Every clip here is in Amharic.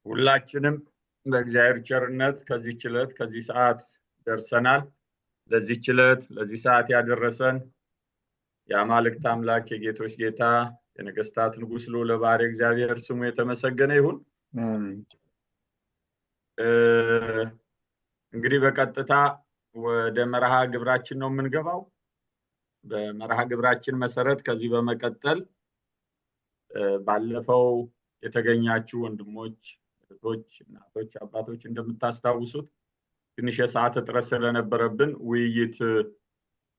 ሁላችንም በእግዚአብሔር ቸርነት ከዚህ ዕለት ከዚህ ሰዓት ደርሰናል። ለዚህ ዕለት ለዚህ ሰዓት ያደረሰን የአማልክት አምላክ የጌቶች ጌታ የነገስታት ንጉስ ልዑለ ባሕርይ እግዚአብሔር ስሙ የተመሰገነ ይሁን። እንግዲህ በቀጥታ ወደ መርሃ ግብራችን ነው የምንገባው። በመርሃ ግብራችን መሰረት ከዚህ በመቀጠል ባለፈው የተገኛችሁ ወንድሞች፣ እህቶች፣ እናቶች፣ አባቶች እንደምታስታውሱት ትንሽ የሰዓት እጥረት ስለነበረብን ውይይት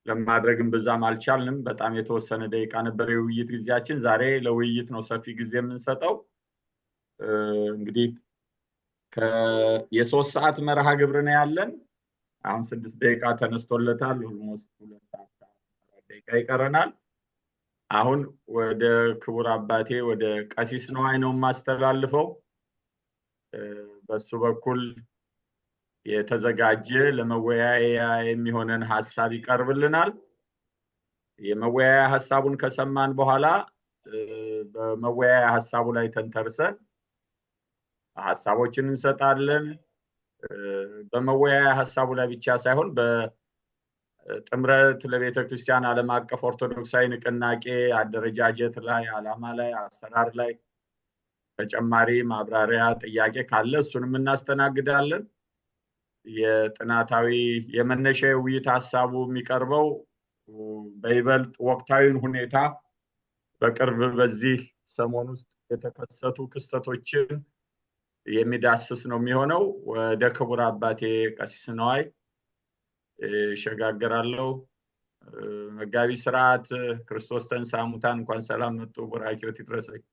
ለማድረግም ብዛም አልቻልንም። በጣም የተወሰነ ደቂቃ ነበር የውይይት ጊዜያችን። ዛሬ ለውይይት ነው ሰፊ ጊዜ የምንሰጠው። እንግዲህ የሶስት ሰዓት መርሃ ግብር ነው ያለን። አሁን 6 ደቂቃ ተነስቶለታል። ኦልሞስት 2 ሰዓት ደቂቃ ይቀረናል። አሁን ወደ ክቡር አባቴ ወደ ቀሲስ ነዋይ ነው የማስተላልፈው። በሱ በኩል የተዘጋጀ ለመወያያ የሚሆነን ሐሳብ ይቀርብልናል። የመወያያ ሐሳቡን ከሰማን በኋላ በመወያያ ሐሳቡ ላይ ተንተርሰን ሐሳቦችን እንሰጣለን። በመወያያ ሐሳቡ ላይ ብቻ ሳይሆን በጥምረት ለቤተ ክርስቲያን ዓለም አቀፍ ኦርቶዶክሳዊ ንቅናቄ አደረጃጀት ላይ፣ ዓላማ ላይ፣ አሰራር ላይ ተጨማሪ ማብራሪያ ጥያቄ ካለ እሱንም እናስተናግዳለን። የጥናታዊ የመነሻ ውይይት ሐሳቡ የሚቀርበው በይበልጥ ወቅታዊን ሁኔታ በቅርብ በዚህ ሰሞን ውስጥ የተከሰቱ ክስተቶችን የሚዳስስ ነው የሚሆነው። ወደ ክቡር አባቴ ቀሲስ ነዋይ እሸጋገራለሁ። መጋቢ ስርዓት ክርስቶስ ተንሥአ እሙታን እንኳን ሰላም መጡ። ቡራኬዎት ይድረሰኝ።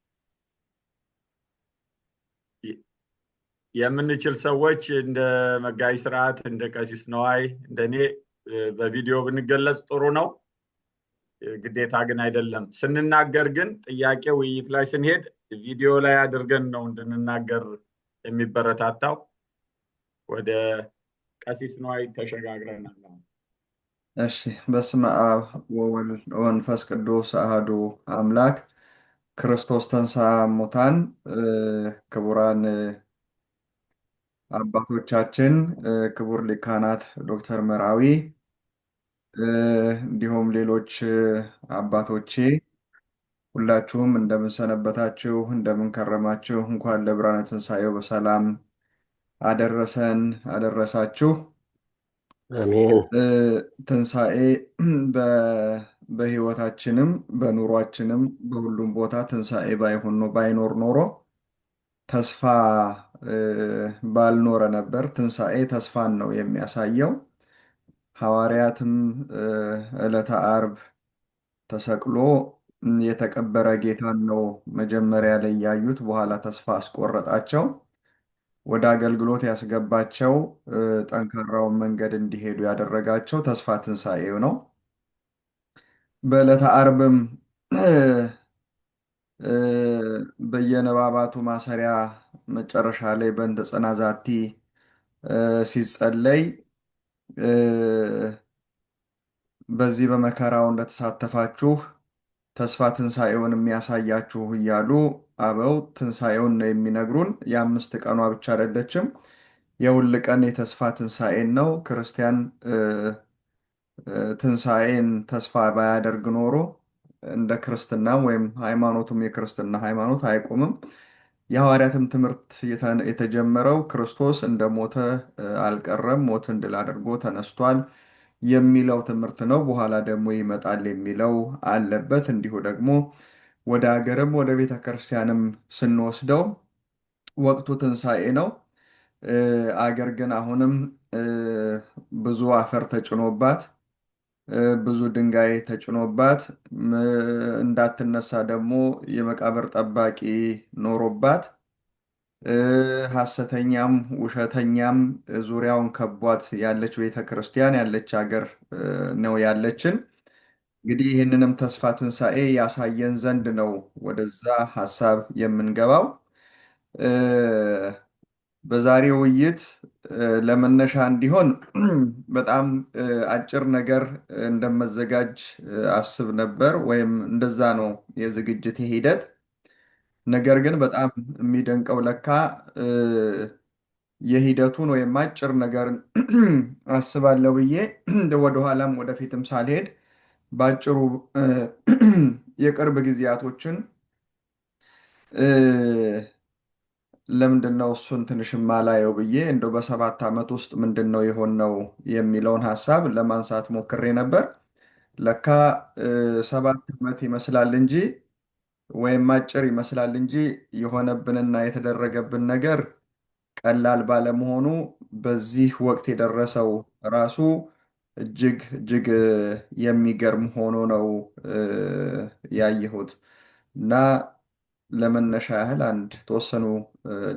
የምንችል ሰዎች እንደ መጋቢ ስርዓት እንደ ቀሲስ ነዋይ እንደኔ በቪዲዮ ብንገለጽ ጥሩ ነው። ግዴታ ግን አይደለም። ስንናገር ግን ጥያቄ ውይይት ላይ ስንሄድ ቪዲዮ ላይ አድርገን ነው እንድንናገር የሚበረታታው። ወደ ቀሲስ ነዋይ ተሸጋግረናል። እሺ። በስመ አብ ወወልድ ወመንፈስ ቅዱስ አሐዱ አምላክ። ክርስቶስ ተንሥአ እሙታን። ክቡራን አባቶቻችን፣ ክቡር ሊቃናት ዶክተር መርዓዊ፣ እንዲሁም ሌሎች አባቶቼ ሁላችሁም እንደምንሰነበታችሁ፣ እንደምንከረማችሁ፣ እንኳን ለብርሃነ ትንሣኤው በሰላም አደረሰን አደረሳችሁ። አሜን። ትንሣኤ በሕይወታችንም በኑሯችንም በሁሉም ቦታ ትንሣኤ ባይኖር ኖሮ ተስፋ ባልኖረ ነበር። ትንሣኤ ተስፋን ነው የሚያሳየው። ሐዋርያትም ዕለተ ዓርብ ተሰቅሎ የተቀበረ ጌታን ነው መጀመሪያ ላይ ያዩት። በኋላ ተስፋ አስቆረጣቸው። ወደ አገልግሎት ያስገባቸው፣ ጠንካራውን መንገድ እንዲሄዱ ያደረጋቸው ተስፋ ትንሣኤው ነው። በዕለተ ዓርብም በየነባባቱ ማሰሪያ መጨረሻ ላይ በእንተ ጸናዛቲ ሲጸለይ በዚህ በመከራው እንደተሳተፋችሁ ተስፋ ትንሣኤውን የሚያሳያችሁ እያሉ አበው ትንሣኤውን ነው የሚነግሩን። የ5 ቀኗ ብቻ አይደለችም፣ የሁል ቀን የተስፋ ትንሣኤን ነው። ክርስቲያን ትንሣኤን ተስፋ ባያደርግ ኖሮ እንደ ክርስትናም ወይም ሃይማኖቱም የክርስትና ሃይማኖት አይቆምም። የሐዋርያትም ትምህርት የተጀመረው ክርስቶስ እንደሞተ አልቀረም፣ ሞትን ድል አድርጎ ተነስቷል የሚለው ትምህርት ነው። በኋላ ደግሞ ይመጣል የሚለው አለበት። እንዲሁ ደግሞ ወደ ሀገርም ወደ ቤተ ክርስቲያንም ስንወስደው ወቅቱ ትንሣኤ ነው። አገር ግን አሁንም ብዙ አፈር ተጭኖባት፣ ብዙ ድንጋይ ተጭኖባት፣ እንዳትነሳ ደግሞ የመቃብር ጠባቂ ኖሮባት፣ ሐሰተኛም ውሸተኛም ዙሪያውን ከቧት ያለች ቤተ ክርስቲያን ያለች ሀገር ነው ያለችን። እንግዲህ ይህንንም ተስፋ ትንሣኤ ያሳየን ዘንድ ነው ወደዛ ሐሳብ የምንገባው። በዛሬው ውይይት ለመነሻ እንዲሆን በጣም አጭር ነገር እንደመዘጋጅ አስብ ነበር፣ ወይም እንደዛ ነው የዝግጅት ሂደት። ነገር ግን በጣም የሚደንቀው ለካ የሂደቱን ወይም አጭር ነገርን አስባለሁ ብዬ ወደኋላም ወደፊትም ሳልሄድ በአጭሩ የቅርብ ጊዜያቶችን ለምንድን ነው እሱን ትንሽ ማላየው ብዬ እንደው በ7 ዓመት ውስጥ ምንድን ነው የሆነው የሚለውን ሀሳብ ለማንሳት ሞክሬ ነበር። ለካ 7 ዓመት ይመስላል እንጂ ወይም አጭር ይመስላል እንጂ የሆነብንና የተደረገብን ነገር ቀላል ባለመሆኑ በዚህ ወቅት የደረሰው ራሱ እጅግ እጅግ የሚገርም ሆኖ ነው ያየሁት እና ለመነሻ ያህል አንድ ተወሰኑ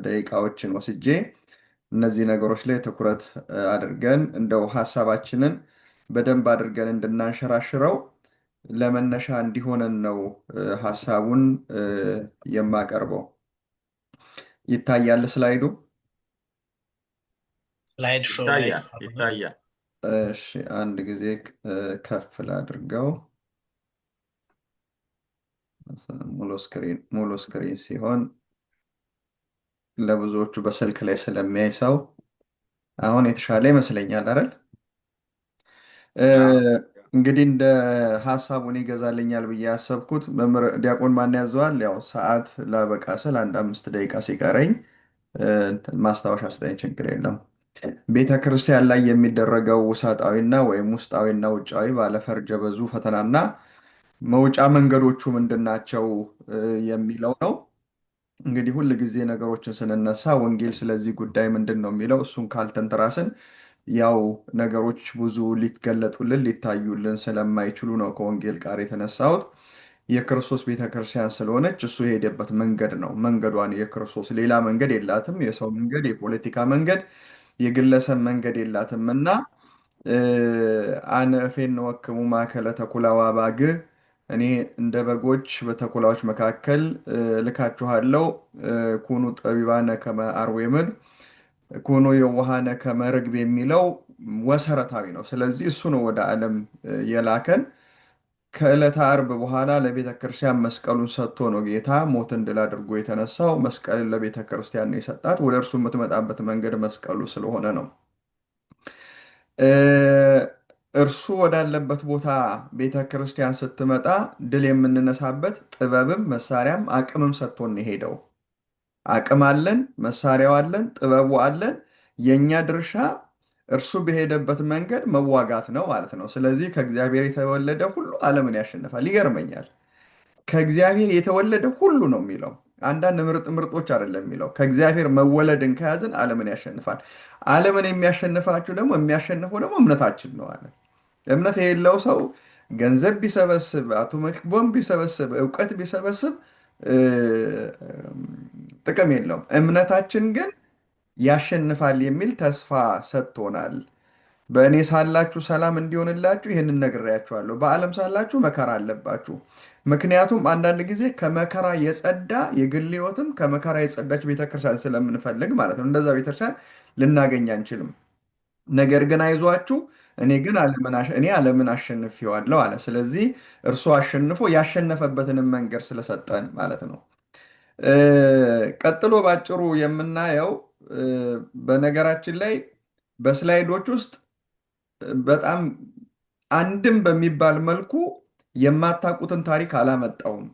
ደቂቃዎችን ወስጄ እነዚህ ነገሮች ላይ ትኩረት አድርገን እንደው ሀሳባችንን በደንብ አድርገን እንድናንሸራሽረው ለመነሻ እንዲሆነን ነው ሀሳቡን የማቀርበው። ይታያል ስላይዱ? ስላይድ ሾው ላይ ይታያል። እሺ፣ አንድ ጊዜ ከፍ ላድርገው። ሙሉ ስክሪን ሲሆን ለብዙዎቹ በስልክ ላይ ስለሚያይ ሰው አሁን የተሻለ ይመስለኛል አይደል? እንግዲህ እንደ ሀሳቡን ይገዛልኛል ብዬ ያሰብኩት መምህር ዲያቆን ማን ያዘዋል? ያው ሰዓት ላበቃ ስል አንድ 5 ደቂቃ ሲቀረኝ ማስታወሻ ስጠኝ፣ ችግር የለም። ቤተ ክርስቲያን ላይ የሚደረገው ውሳጣዊና ወይም ውስጣዊና ውጫዊ ባለፈርጀ ብዙ ፈተናና መውጫ መንገዶቹ ምንድን ናቸው የሚለው ነው። እንግዲህ ሁል ጊዜ ነገሮችን ስንነሳ ወንጌል ስለዚህ ጉዳይ ምንድን ነው የሚለው እሱን ካልተንተራስን ያው ነገሮች ብዙ ሊገለጡልን ሊታዩልን ስለማይችሉ ነው ከወንጌል ጋር የተነሳሁት። የክርስቶስ ቤተክርስቲያን ስለሆነች እሱ የሄደበት መንገድ ነው። መንገዷን የክርስቶስ ሌላ መንገድ የላትም። የሰው መንገድ፣ የፖለቲካ መንገድ፣ የግለሰብ መንገድ የላትም እና አነ እፌን ወክሙ ማእከለ ተኩላ ወአባግ፣ እኔ እንደ በጎች በተኩላዎች መካከል ልካችኋለሁ። ኩኑ ጠቢባነ ከመ አርዌ ምድር ኩኑ የዋሃነ ከመ ርግብ የሚለው መሰረታዊ ነው። ስለዚህ እሱ ነው ወደ ዓለም የላከን። ከዕለተ ዓርብ በኋላ ለቤተ ክርስቲያን መስቀሉን ሰጥቶ ነው ጌታ ሞትን ድል አድርጎ የተነሳው። መስቀልን ለቤተ ክርስቲያን ነው የሰጣት። ወደ እርሱ የምትመጣበት መንገድ መስቀሉ ስለሆነ ነው። እርሱ ወዳለበት ቦታ ቤተ ክርስቲያን ስትመጣ ድል የምንነሳበት ጥበብም መሳሪያም አቅምም ሰጥቶን የሄደው። አቅም አለን፣ መሳሪያው አለን፣ ጥበቡ አለን። የእኛ ድርሻ እርሱ በሄደበት መንገድ መዋጋት ነው ማለት ነው። ስለዚህ ከእግዚአብሔር የተወለደ ሁሉ ዓለምን ያሸንፋል። ይገርመኛል። ከእግዚአብሔር የተወለደ ሁሉ ነው የሚለው። አንዳንድ ምርጦች አይደለም የሚለው። ከእግዚአብሔር መወለድን ከያዝን ዓለምን ያሸንፋል። ዓለምን የሚያሸንፋችሁ ደግሞ የሚያሸንፈው ደግሞ እምነታችን ነው አለ። እምነት የሌለው ሰው ገንዘብ ቢሰበስብ፣ አቶሚክ ቦምብ ቢሰበስብ፣ እውቀት ቢሰበስብ ጥቅም የለውም። እምነታችን ግን ያሸንፋል የሚል ተስፋ ሰጥቶናል። በእኔ ሳላችሁ ሰላም እንዲሆንላችሁ ይህንን ነግሬያችኋለሁ። በዓለም ሳላችሁ መከራ አለባችሁ። ምክንያቱም አንዳንድ ጊዜ ከመከራ የጸዳ የግል ሕይወትም ከመከራ የጸዳች ቤተክርስቲያን ስለምንፈልግ ማለት ነው። እንደዛ ቤተክርስቲያን ልናገኝ አንችልም። ነገር ግን አይዟችሁ እኔ ዓለምን አሸንፌዋለሁ አለ። ስለዚህ እርሱ አሸንፎ ያሸነፈበትንም መንገድ ስለሰጠን ማለት ነው። ቀጥሎ ባጭሩ የምናየው በነገራችን ላይ በስላይዶች ውስጥ በጣም አንድም በሚባል መልኩ የማታውቁትን ታሪክ አላመጣውም።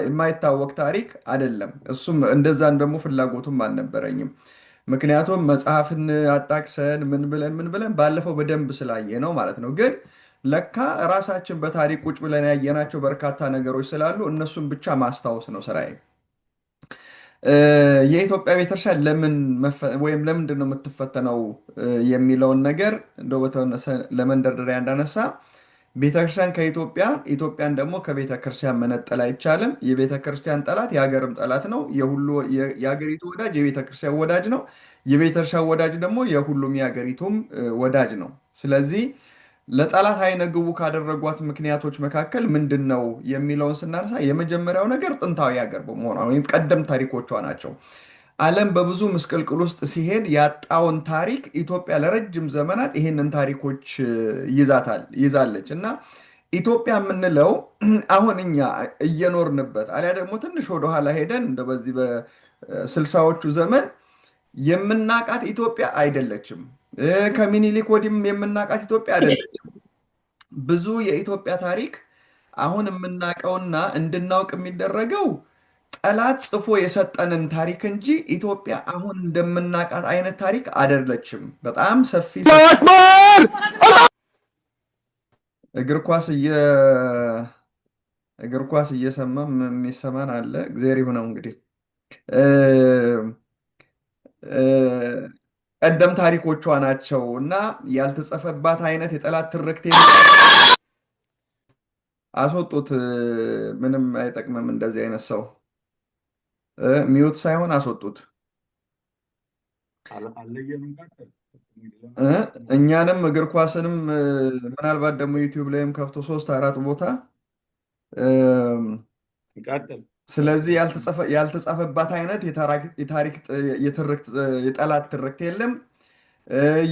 የማይታወቅ ታሪክ አይደለም። እሱም እንደዛን ደግሞ ፍላጎቱም አልነበረኝም። ምክንያቱም መጽሐፍን አጣቅሰን ምን ብለን ባለፈው በደንብ ስላየ ነው ማለት ነው። ግን ለካ ራሳችን በታሪክ ቁጭ ብለን ያየናቸው በርካታ ነገሮች ስላሉ እነሱን ብቻ ማስታወስ ነው ስራዬ። የኢትዮጵያ ቤተክርስቲያን ለምንድን ነው የምትፈተነው የሚለውን ነገር እንደው በተወሰነ ለመንደርደሪያ እንዳነሳ ቤተክርስቲያን ኢትዮጵያን ደግሞ ከቤተክርስቲያን መነጠል አይቻልም። የቤተክርስቲያን ጠላት የሀገርም ጠላት ነው። የሀገሪቱ ወዳጅ የቤተክርስቲያን ወዳጅ ነው። የቤተክርስቲያን ወዳጅ ደግሞ የሁሉም የሀገሪቱም ወዳጅ ነው። ስለዚህ ለጠላት አይነ ግቡ ካደረጓት ምክንያቶች መካከል ምንድን ነው የሚለውን ስናነሳ የመጀመሪያው ነገር ጥንታዊ ሀገር በመሆኗ ወይም ቀደም ታሪኮቿ ናቸው። ዓለም በብዙ ምስቅልቅል ውስጥ ሲሄድ ያጣውን ታሪክ ኢትዮጵያ ለረጅም ዘመናት ይህንን ታሪኮች ይዛለች እና ኢትዮጵያ የምንለው አሁን እኛ እየኖርንበት አሊያ ደግሞ ትንሽ ወደኋላ ሄደን እንደ በዚህ በስልሳዎቹ ዘመን የምናቃት ኢትዮጵያ አይደለችም። ከሚኒሊክ ወዲህም የምናቃት ኢትዮጵያ አይደለችም። ብዙ የኢትዮጵያ ታሪክ አሁን የምናውቀውና እንድናውቅ የሚደረገው ጠላት ጽፎ የሰጠንን ታሪክ እንጂ ኢትዮጵያ አሁን እንደምናውቃት አይነት ታሪክ አይደለችም። በጣም ሰፊ እግር ኳስ እየሰማም የሚሰማን አለ። እግዜር ይሁነው እንግዲህ ቀደም ታሪኮቿ ናቸው እና ያልተጸፈባት አይነት የጠላት ትርክት አስወጡት። ምንም አይጠቅምም እንደዚህ አይነት ሰው ሚዩት ሳይሆን አስወጡት። እኛንም እግር ኳስንም ምናልባት ደግሞ ዩቲዩብ ላይም ከፍቶ 3-4 ቦታ ስለዚህ ያልተጻፈባት አይነት የጠላት ትርክት የለም።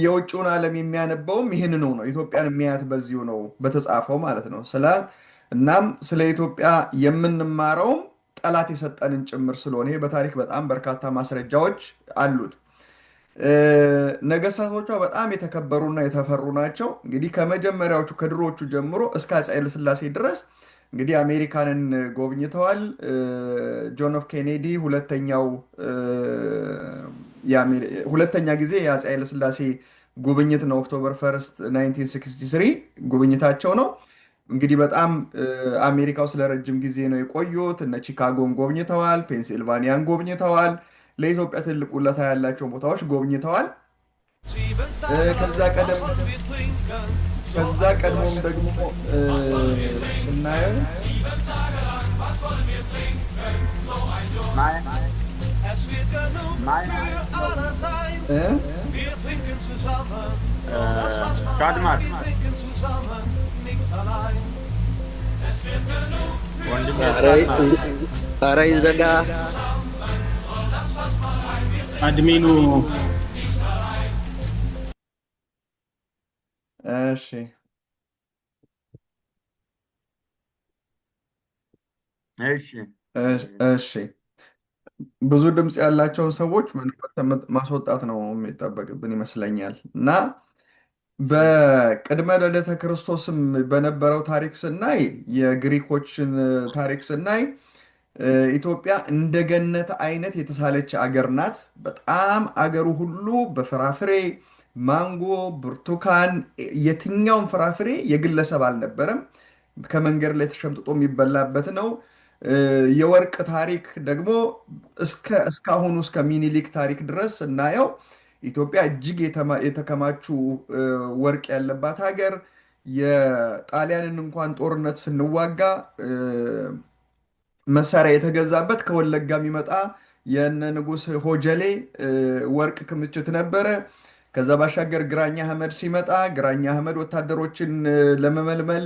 የውጭውን ዓለም የሚያነበውም ይህንኑ ነው። ኢትዮጵያን የሚያያት በዚሁ ነው በተጻፈው ማለት ነው። እናም ስለ ኢትዮጵያ የምንማረውም ጠላት የሰጠንን ጭምር ስለሆነ ይሄ በታሪክ በጣም በርካታ ማስረጃዎች አሉት። ነገስታቶቿ በጣም የተከበሩና የተፈሩ ናቸው። እንግዲህ ከመጀመሪያዎቹ ከድሮዎቹ ጀምሮ እስከ አፄ ኃይለሥላሴ ድረስ እንግዲህ አሜሪካንን ጎብኝተዋል። ጆን ኤፍ ኬኔዲ ሁለተኛ ጊዜ የአፄ ኃይለሥላሴ ጉብኝት ነው። ኦክቶበር 1 1963 ጉብኝታቸው ነው። እንግዲህ በጣም አሜሪካ ውስጥ ለረጅም ጊዜ ነው የቆዩት። እነ ቺካጎን ጎብኝተዋል፣ ፔንሲልቫኒያን ጎብኝተዋል። ለኢትዮጵያ ትልቅ ውለታ ያላቸውን ቦታዎች ጎብኝተዋል። ከዛ ቀድሞም ደግሞ ስናየው ኧረ ይዘጋ አድሚኑ። እሺ ብዙ ድምፅ ያላቸውን ሰዎች ማስወጣት ነው የሚጠበቅብን ይመስለኛል። እና በቅድመ ልደተ ክርስቶስም በነበረው ታሪክ ስናይ የግሪኮችን ታሪክ ስናይ ኢትዮጵያ እንደ ገነት አይነት የተሳለች አገር ናት። በጣም አገሩ ሁሉ በፍራፍሬ ማንጎ፣ ብርቱካን፣ የትኛውም ፍራፍሬ የግለሰብ አልነበረም። ከመንገድ ላይ ተሸምጥጦ የሚበላበት ነው። የወርቅ ታሪክ ደግሞ እስካሁኑ እስከ ሚኒሊክ ታሪክ ድረስ እናየው ኢትዮጵያ እጅግ የተከማቹ ወርቅ ያለባት ሀገር። የጣሊያንን እንኳን ጦርነት ስንዋጋ መሳሪያ የተገዛበት ከወለጋ የሚመጣ የነ ንጉሥ ሆጀሌ ወርቅ ክምችት ነበረ። ከዛ ባሻገር ግራኛ አህመድ ሲመጣ ግራኛ አህመድ ወታደሮችን ለመመልመል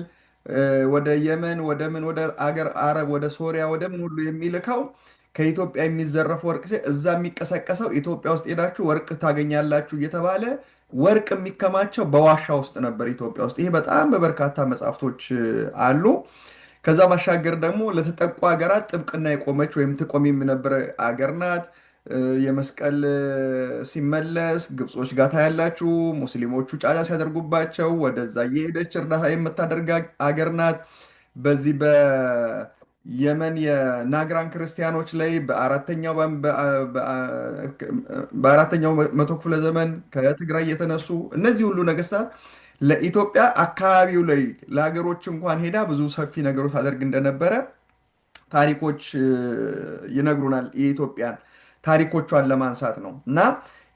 ወደ የመን ወደ አገር አረብ ወደ ሶሪያ ወደ ምን ሁሉ የሚልከው ከኢትዮጵያ የሚዘረፍ ወርቅ እዛ የሚቀሰቀሰው ኢትዮጵያ ውስጥ ሄዳችሁ ወርቅ ታገኛላችሁ እየተባለ ወርቅ የሚከማቸው በዋሻ ውስጥ ነበር ኢትዮጵያ ውስጥ። ይሄ በጣም በበርካታ መጽሐፍቶች አሉ። ከዛ ባሻገር ደግሞ ለተጠቁ ሀገራት ጥብቅና የቆመች ወይም ትቆም የነበረ አገር ናት። የመስቀል ሲመለስ ግብጾች ጋር ታያላችሁ። ሙስሊሞቹ ጫጫ ሲያደርጉባቸው ወደዛ የሄደች እርዳታ የምታደርግ አገር ናት። በዚህ በየመን የናግራን ክርስቲያኖች ላይ በአራተኛው መቶ ክፍለ ዘመን ከትግራይ የተነሱ እነዚህ ሁሉ ነገስታት ለኢትዮጵያ አካባቢው ላይ ለሀገሮች እንኳን ሄዳ ብዙ ሰፊ ነገሮች ታደርግ እንደነበረ ታሪኮች ይነግሩናል። የኢትዮጵያን ታሪኮቿን ለማንሳት ነው። እና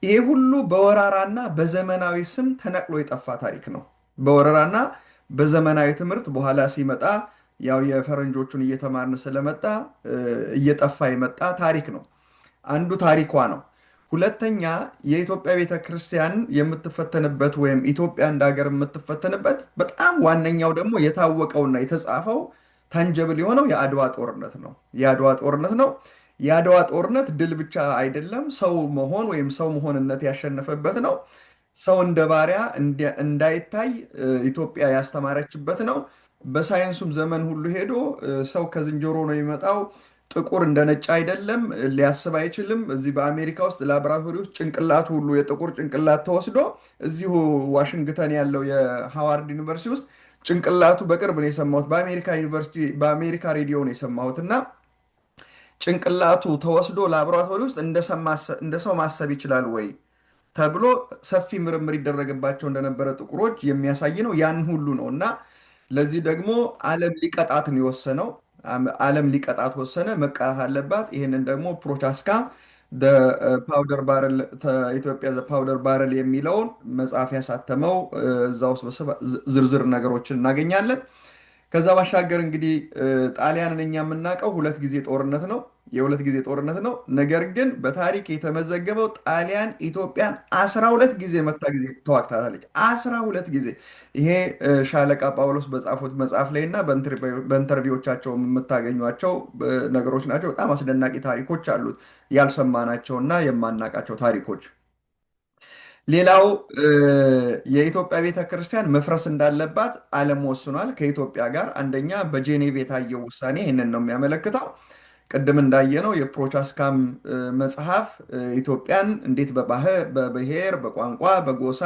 ይሄ ሁሉ በወራራና በዘመናዊ ስም ተነቅሎ የጠፋ ታሪክ ነው። በወረራና በዘመናዊ ትምህርት በኋላ ሲመጣ ያው የፈረንጆቹን እየተማርን ስለመጣ እየጠፋ የመጣ ታሪክ ነው። አንዱ ታሪኳ ነው። ሁለተኛ የኢትዮጵያ ቤተክርስቲያን የምትፈተንበት ወይም ኢትዮጵያ እንደ ሀገር የምትፈተንበት በጣም ዋነኛው ደግሞ የታወቀውና የተጻፈው ታንጀብል የሆነው የአድዋ ጦርነት ነው። የአድዋ ጦርነት ነው። የአድዋ ጦርነት ድል ብቻ አይደለም፣ ሰው መሆን ወይም ሰው መሆንነት ያሸነፈበት ነው። ሰው እንደ ባሪያ እንዳይታይ ኢትዮጵያ ያስተማረችበት ነው። በሳይንሱም ዘመን ሁሉ ሄዶ ሰው ከዝንጀሮ ነው የሚመጣው፣ ጥቁር እንደ ነጭ አይደለም፣ ሊያስብ አይችልም። እዚህ በአሜሪካ ውስጥ ላቦራቶሪ ውስጥ ጭንቅላቱ ሁሉ የጥቁር ጭንቅላት ተወስዶ እዚሁ ዋሽንግተን ያለው የሃዋርድ ዩኒቨርሲቲ ውስጥ ጭንቅላቱ በቅርብ ነው የሰማሁት፣ በአሜሪካ ዩኒቨርሲቲ በአሜሪካ ሬዲዮ ነው የሰማሁት እና ጭንቅላቱ ተወስዶ ላቦራቶሪ ውስጥ እንደ ሰው ማሰብ ይችላል ወይ ተብሎ ሰፊ ምርምር ይደረግባቸው እንደነበረ ጥቁሮች የሚያሳይ ነው። ያን ሁሉ ነው እና ለዚህ ደግሞ ዓለም ሊቀጣት ነው የወሰነው። ዓለም ሊቀጣት ወሰነ፣ መቀጣት አለባት። ይህንን ደግሞ ፕሮቻስካ ፓውደር ባረል ኢትዮጵያ ዘ ፓውደር ባረል የሚለውን መጽሐፍ ያሳተመው እዛ ውስጥ ዝርዝር ነገሮችን እናገኛለን። ከዛ ባሻገር እንግዲህ ጣሊያንን እኛ የምናውቀው ሁለት ጊዜ ጦርነት ነው፣ የሁለት ጊዜ ጦርነት ነው። ነገር ግን በታሪክ የተመዘገበው ጣሊያን ኢትዮጵያን 12 ጊዜ መታ ጊዜ ተዋግታታለች። 12 ጊዜ። ይሄ ሻለቃ ጳውሎስ በጻፉት መጽሐፍ ላይ እና በኢንተርቪዎቻቸው የምታገኟቸው ነገሮች ናቸው። በጣም አስደናቂ ታሪኮች አሉት፣ ያልሰማናቸው እና የማናውቃቸው ታሪኮች። ሌላው የኢትዮጵያ ቤተ ክርስቲያን መፍረስ እንዳለባት ዓለም ወስኗል ከኢትዮጵያ ጋር። አንደኛ በጄኔቭ የታየው ውሳኔ ይህንን ነው የሚያመለክተው። ቅድም እንዳየነው የፕሮቻስካም መጽሐፍ ኢትዮጵያን እንዴት በብሔር፣ በቋንቋ፣ በጎሳ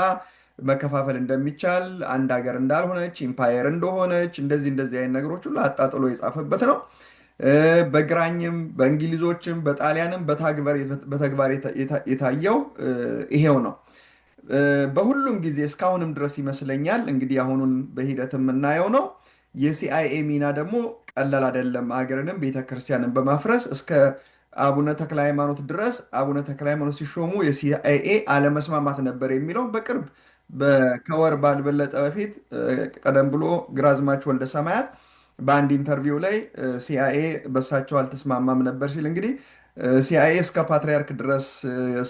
መከፋፈል እንደሚቻል፣ አንድ ሀገር እንዳልሆነች፣ ኢምፓየር እንደሆነች እንደዚህ አይነት ነገሮች ሁሉ አጣጥሎ የጻፈበት ነው። በግራኝም በእንግሊዞችም በጣሊያንም በተግባር የታየው ይሄው ነው። በሁሉም ጊዜ እስካሁንም ድረስ ይመስለኛል እንግዲህ አሁኑን በሂደት የምናየው ነው። የሲአይኤ ሚና ደግሞ ቀላል አይደለም። አገርንም ቤተክርስቲያንን በማፍረስ እስከ አቡነ ተክለ ሃይማኖት ድረስ አቡነ ተክለ ሃይማኖት ሲሾሙ የሲአይኤ አለመስማማት ነበር የሚለው በቅርብ ከወር ባልበለጠ በፊት ቀደም ብሎ ግራዝማች ወልደ ሰማያት በአንድ ኢንተርቪው ላይ ሲአይኤ በሳቸው አልተስማማም ነበር ሲል እንግዲህ ሲአይኤ እስከ ፓትርያርክ ድረስ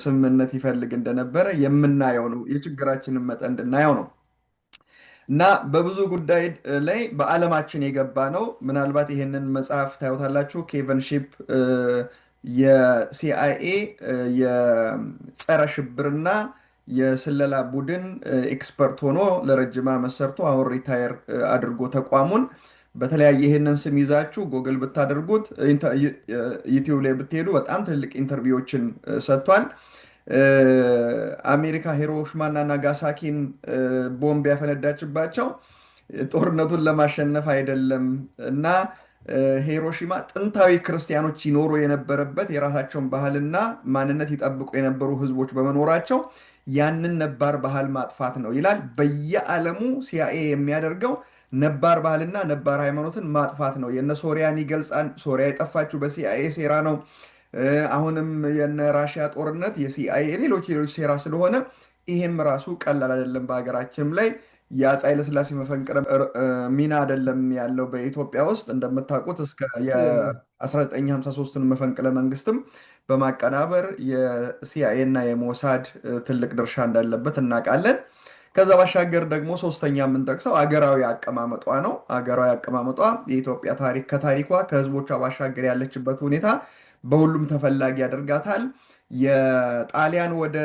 ስምምነት ይፈልግ እንደነበረ የምናየው ነው። የችግራችንን መጠን እንድናየው ነው እና በብዙ ጉዳይ ላይ በዓለማችን የገባ ነው። ምናልባት ይሄንን መጽሐፍ ታዩታላችሁ። ኬቨን ሺፕ የሲአይኤ የጸረ ሽብርና የስለላ ቡድን ኤክስፐርት ሆኖ ለረጅም ዓመት ሰርቶ አሁን ሪታየር አድርጎ ተቋሙን በተለያየ ይህንን ስም ይዛችሁ ጎግል ብታደርጉት ዩቲዩብ ላይ ብትሄዱ በጣም ትልቅ ኢንተርቪዎችን ሰጥቷል። አሜሪካ ሂሮሺማና ናጋሳኪን ቦምብ ያፈነዳችባቸው ጦርነቱን ለማሸነፍ አይደለም እና ሂሮሺማ ጥንታዊ ክርስቲያኖች ይኖሩ የነበረበት የራሳቸውን ባህልና ማንነት ይጠብቁ የነበሩ ህዝቦች በመኖራቸው ያንን ነባር ባህል ማጥፋት ነው ይላል። በየዓለሙ ሲአይኤ የሚያደርገው ነባር ባህልና ነባር ሃይማኖትን ማጥፋት ነው። የነ ሶሪያን ይገልጻል። ሶሪያ የጠፋችው በሲአይኤ ሴራ ነው። አሁንም የነ ራሽያ ጦርነት የሲአይኤ ሌሎች ሴራ ስለሆነ ይሄም ራሱ ቀላል አይደለም። በሀገራችንም ላይ የአፄ ኃይለሥላሴ መፈንቅለ ሚና አይደለም ያለው በኢትዮጵያ ውስጥ እንደምታውቁት እስከ የ1953ን መፈንቅለ መንግስትም በማቀናበር የሲአይኤ እና የሞሳድ ትልቅ ድርሻ እንዳለበት እናውቃለን። ከዛ ባሻገር ደግሞ ሶስተኛ የምንጠቅሰው አገራዊ አቀማመጧ ነው። አገራዊ አቀማመጧ የኢትዮጵያ ታሪክ ከታሪኳ ከህዝቦቿ ባሻገር ያለችበት ሁኔታ በሁሉም ተፈላጊ ያደርጋታል። የጣሊያን ወደ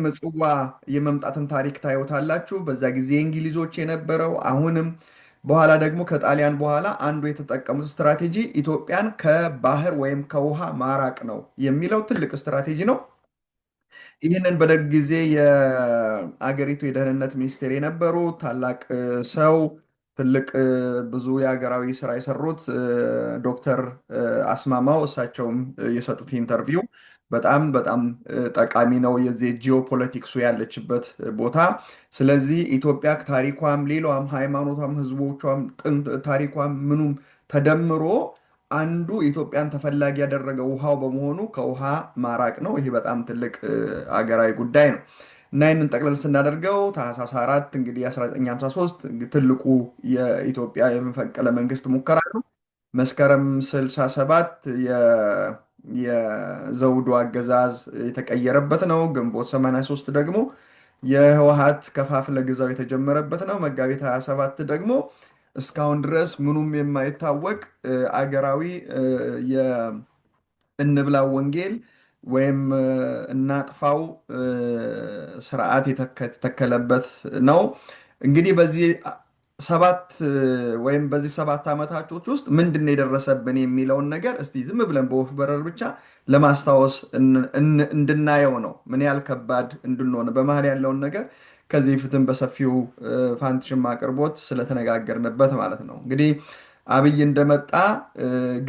ምጽዋ የመምጣትን ታሪክ ታዩታላችሁ። በዛ ጊዜ እንግሊዞች የነበረው አሁንም በኋላ ደግሞ ከጣሊያን በኋላ አንዱ የተጠቀሙት ስትራቴጂ ኢትዮጵያን ከባህር ወይም ከውሃ ማራቅ ነው የሚለው ትልቅ ስትራቴጂ ነው። ይህንን በደርግ ጊዜ የአገሪቱ የደህንነት ሚኒስቴር የነበሩ ታላቅ ሰው ትልቅ ብዙ የሀገራዊ ስራ የሰሩት ዶክተር አስማማው እሳቸውም የሰጡት ኢንተርቪው በጣም በጣም ጠቃሚ ነው። የዚህ ጂኦፖለቲክሱ ያለችበት ቦታ። ስለዚህ ኢትዮጵያ ታሪኳም፣ ሌላዋም ሃይማኖቷም፣ ህዝቦቿም፣ ታሪኳም ምኑም ተደምሮ አንዱ ኢትዮጵያን ተፈላጊ ያደረገው ውሃው በመሆኑ ከውሃ ማራቅ ነው። ይሄ በጣም ትልቅ አገራዊ ጉዳይ ነው እና ይህንን ጠቅለል ስናደርገው ታህሳስ 4 እንግዲህ 1953 ትልቁ የኢትዮጵያ የመፈንቅለ መንግስት ሙከራ ነው። መስከረም 67 የዘውዱ አገዛዝ የተቀየረበት ነው። ግንቦት 83 ደግሞ የህወሓት ከፋፍለ ግዛው የተጀመረበት ነው። መጋቢት 27 ደግሞ እስካሁን ድረስ ምኑም የማይታወቅ አገራዊ የእንብላው ወንጌል ወይም እናጥፋው ስርዓት የተተከለበት ነው። እንግዲህ በዚህ ሰባት ወይም በዚህ 7 ዓመታቶች ውስጥ ምንድን ነው የደረሰብን የሚለውን ነገር እስቲ ዝም ብለን በወፍ በረር ብቻ ለማስታወስ እንድናየው ነው። ምን ያህል ከባድ እንድንሆን በመሀል ያለውን ነገር ከዚህ በፊትም በሰፊው ፋንትሽም አቅርቦት ስለተነጋገርንበት ማለት ነው። እንግዲህ አብይ እንደመጣ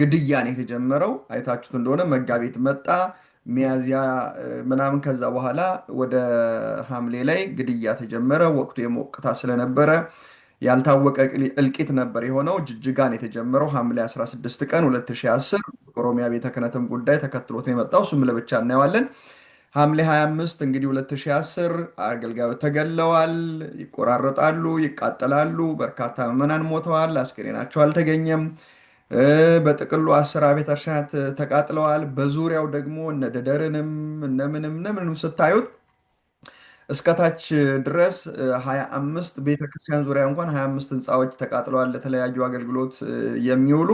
ግድያን የተጀመረው አይታችሁት እንደሆነ መጋቢት መጣ፣ ሚያዚያ ምናምን፣ ከዛ በኋላ ወደ ሐምሌ ላይ ግድያ ተጀመረ። ወቅቱ የሞቅታ ስለነበረ ያልታወቀ እልቂት ነበር የሆነው። ጅጅጋን የተጀመረው ሐምሌ 16 ቀን 2010 ኦሮሚያ ቤተ ክህነትም ጉዳይ ተከትሎት ነው የመጣው። እሱም ለብቻ እናየዋለን። ሐምሌ 25 እንግዲህ 2010 አገልጋዮች ተገለዋል፣ ይቆራረጣሉ፣ ይቃጠላሉ። በርካታ ምዕመናን ሞተዋል፣ አስክሬናቸው አልተገኘም። በጥቅሉ 10 አብያተ ክርስቲያናት ተቃጥለዋል። በዙሪያው ደግሞ እነ ደደርንም እነምንም ስታዩት እስከታች ድረስ 25 ቤተክርስቲያን ዙሪያ እንኳን 25 ህንፃዎች ተቃጥለዋል ለተለያዩ አገልግሎት የሚውሉ።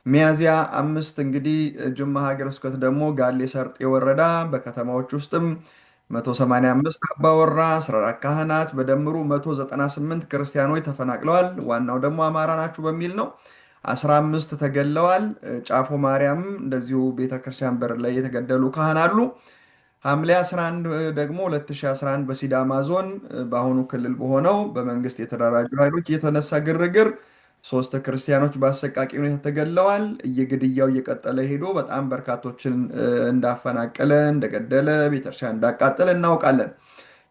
ሚያዚያ 5 እንግዲህ ጅማ ሀገረ ስብከት ደግሞ ጋሌ ሰርጤ ወረዳ በከተማዎች ውስጥም 185 አባወራ 14 ካህናት በደምሩ 198 ክርስቲያኖች ተፈናቅለዋል። ዋናው ደግሞ አማራ ናችሁ በሚል ነው። 15 ተገለዋል። ጫፎ ማርያም እንደዚሁ ቤተክርስቲያን በር ላይ የተገደሉ ካህን አሉ። ሐምሌ 11 ደግሞ 2011 በሲዳማ ዞን በአሁኑ ክልል በሆነው በመንግስት የተደራጁ ኃይሎች የተነሳ ግርግር 3 ክርስቲያኖች በአሰቃቂ ሁኔታ ተገለዋል። ግድያው እየቀጠለ ሄዶ በጣም በርካቶችን እንዳፈናቀለ፣ እንደገደለ፣ ቤተክርስቲያን እንዳቃጠለ እናውቃለን።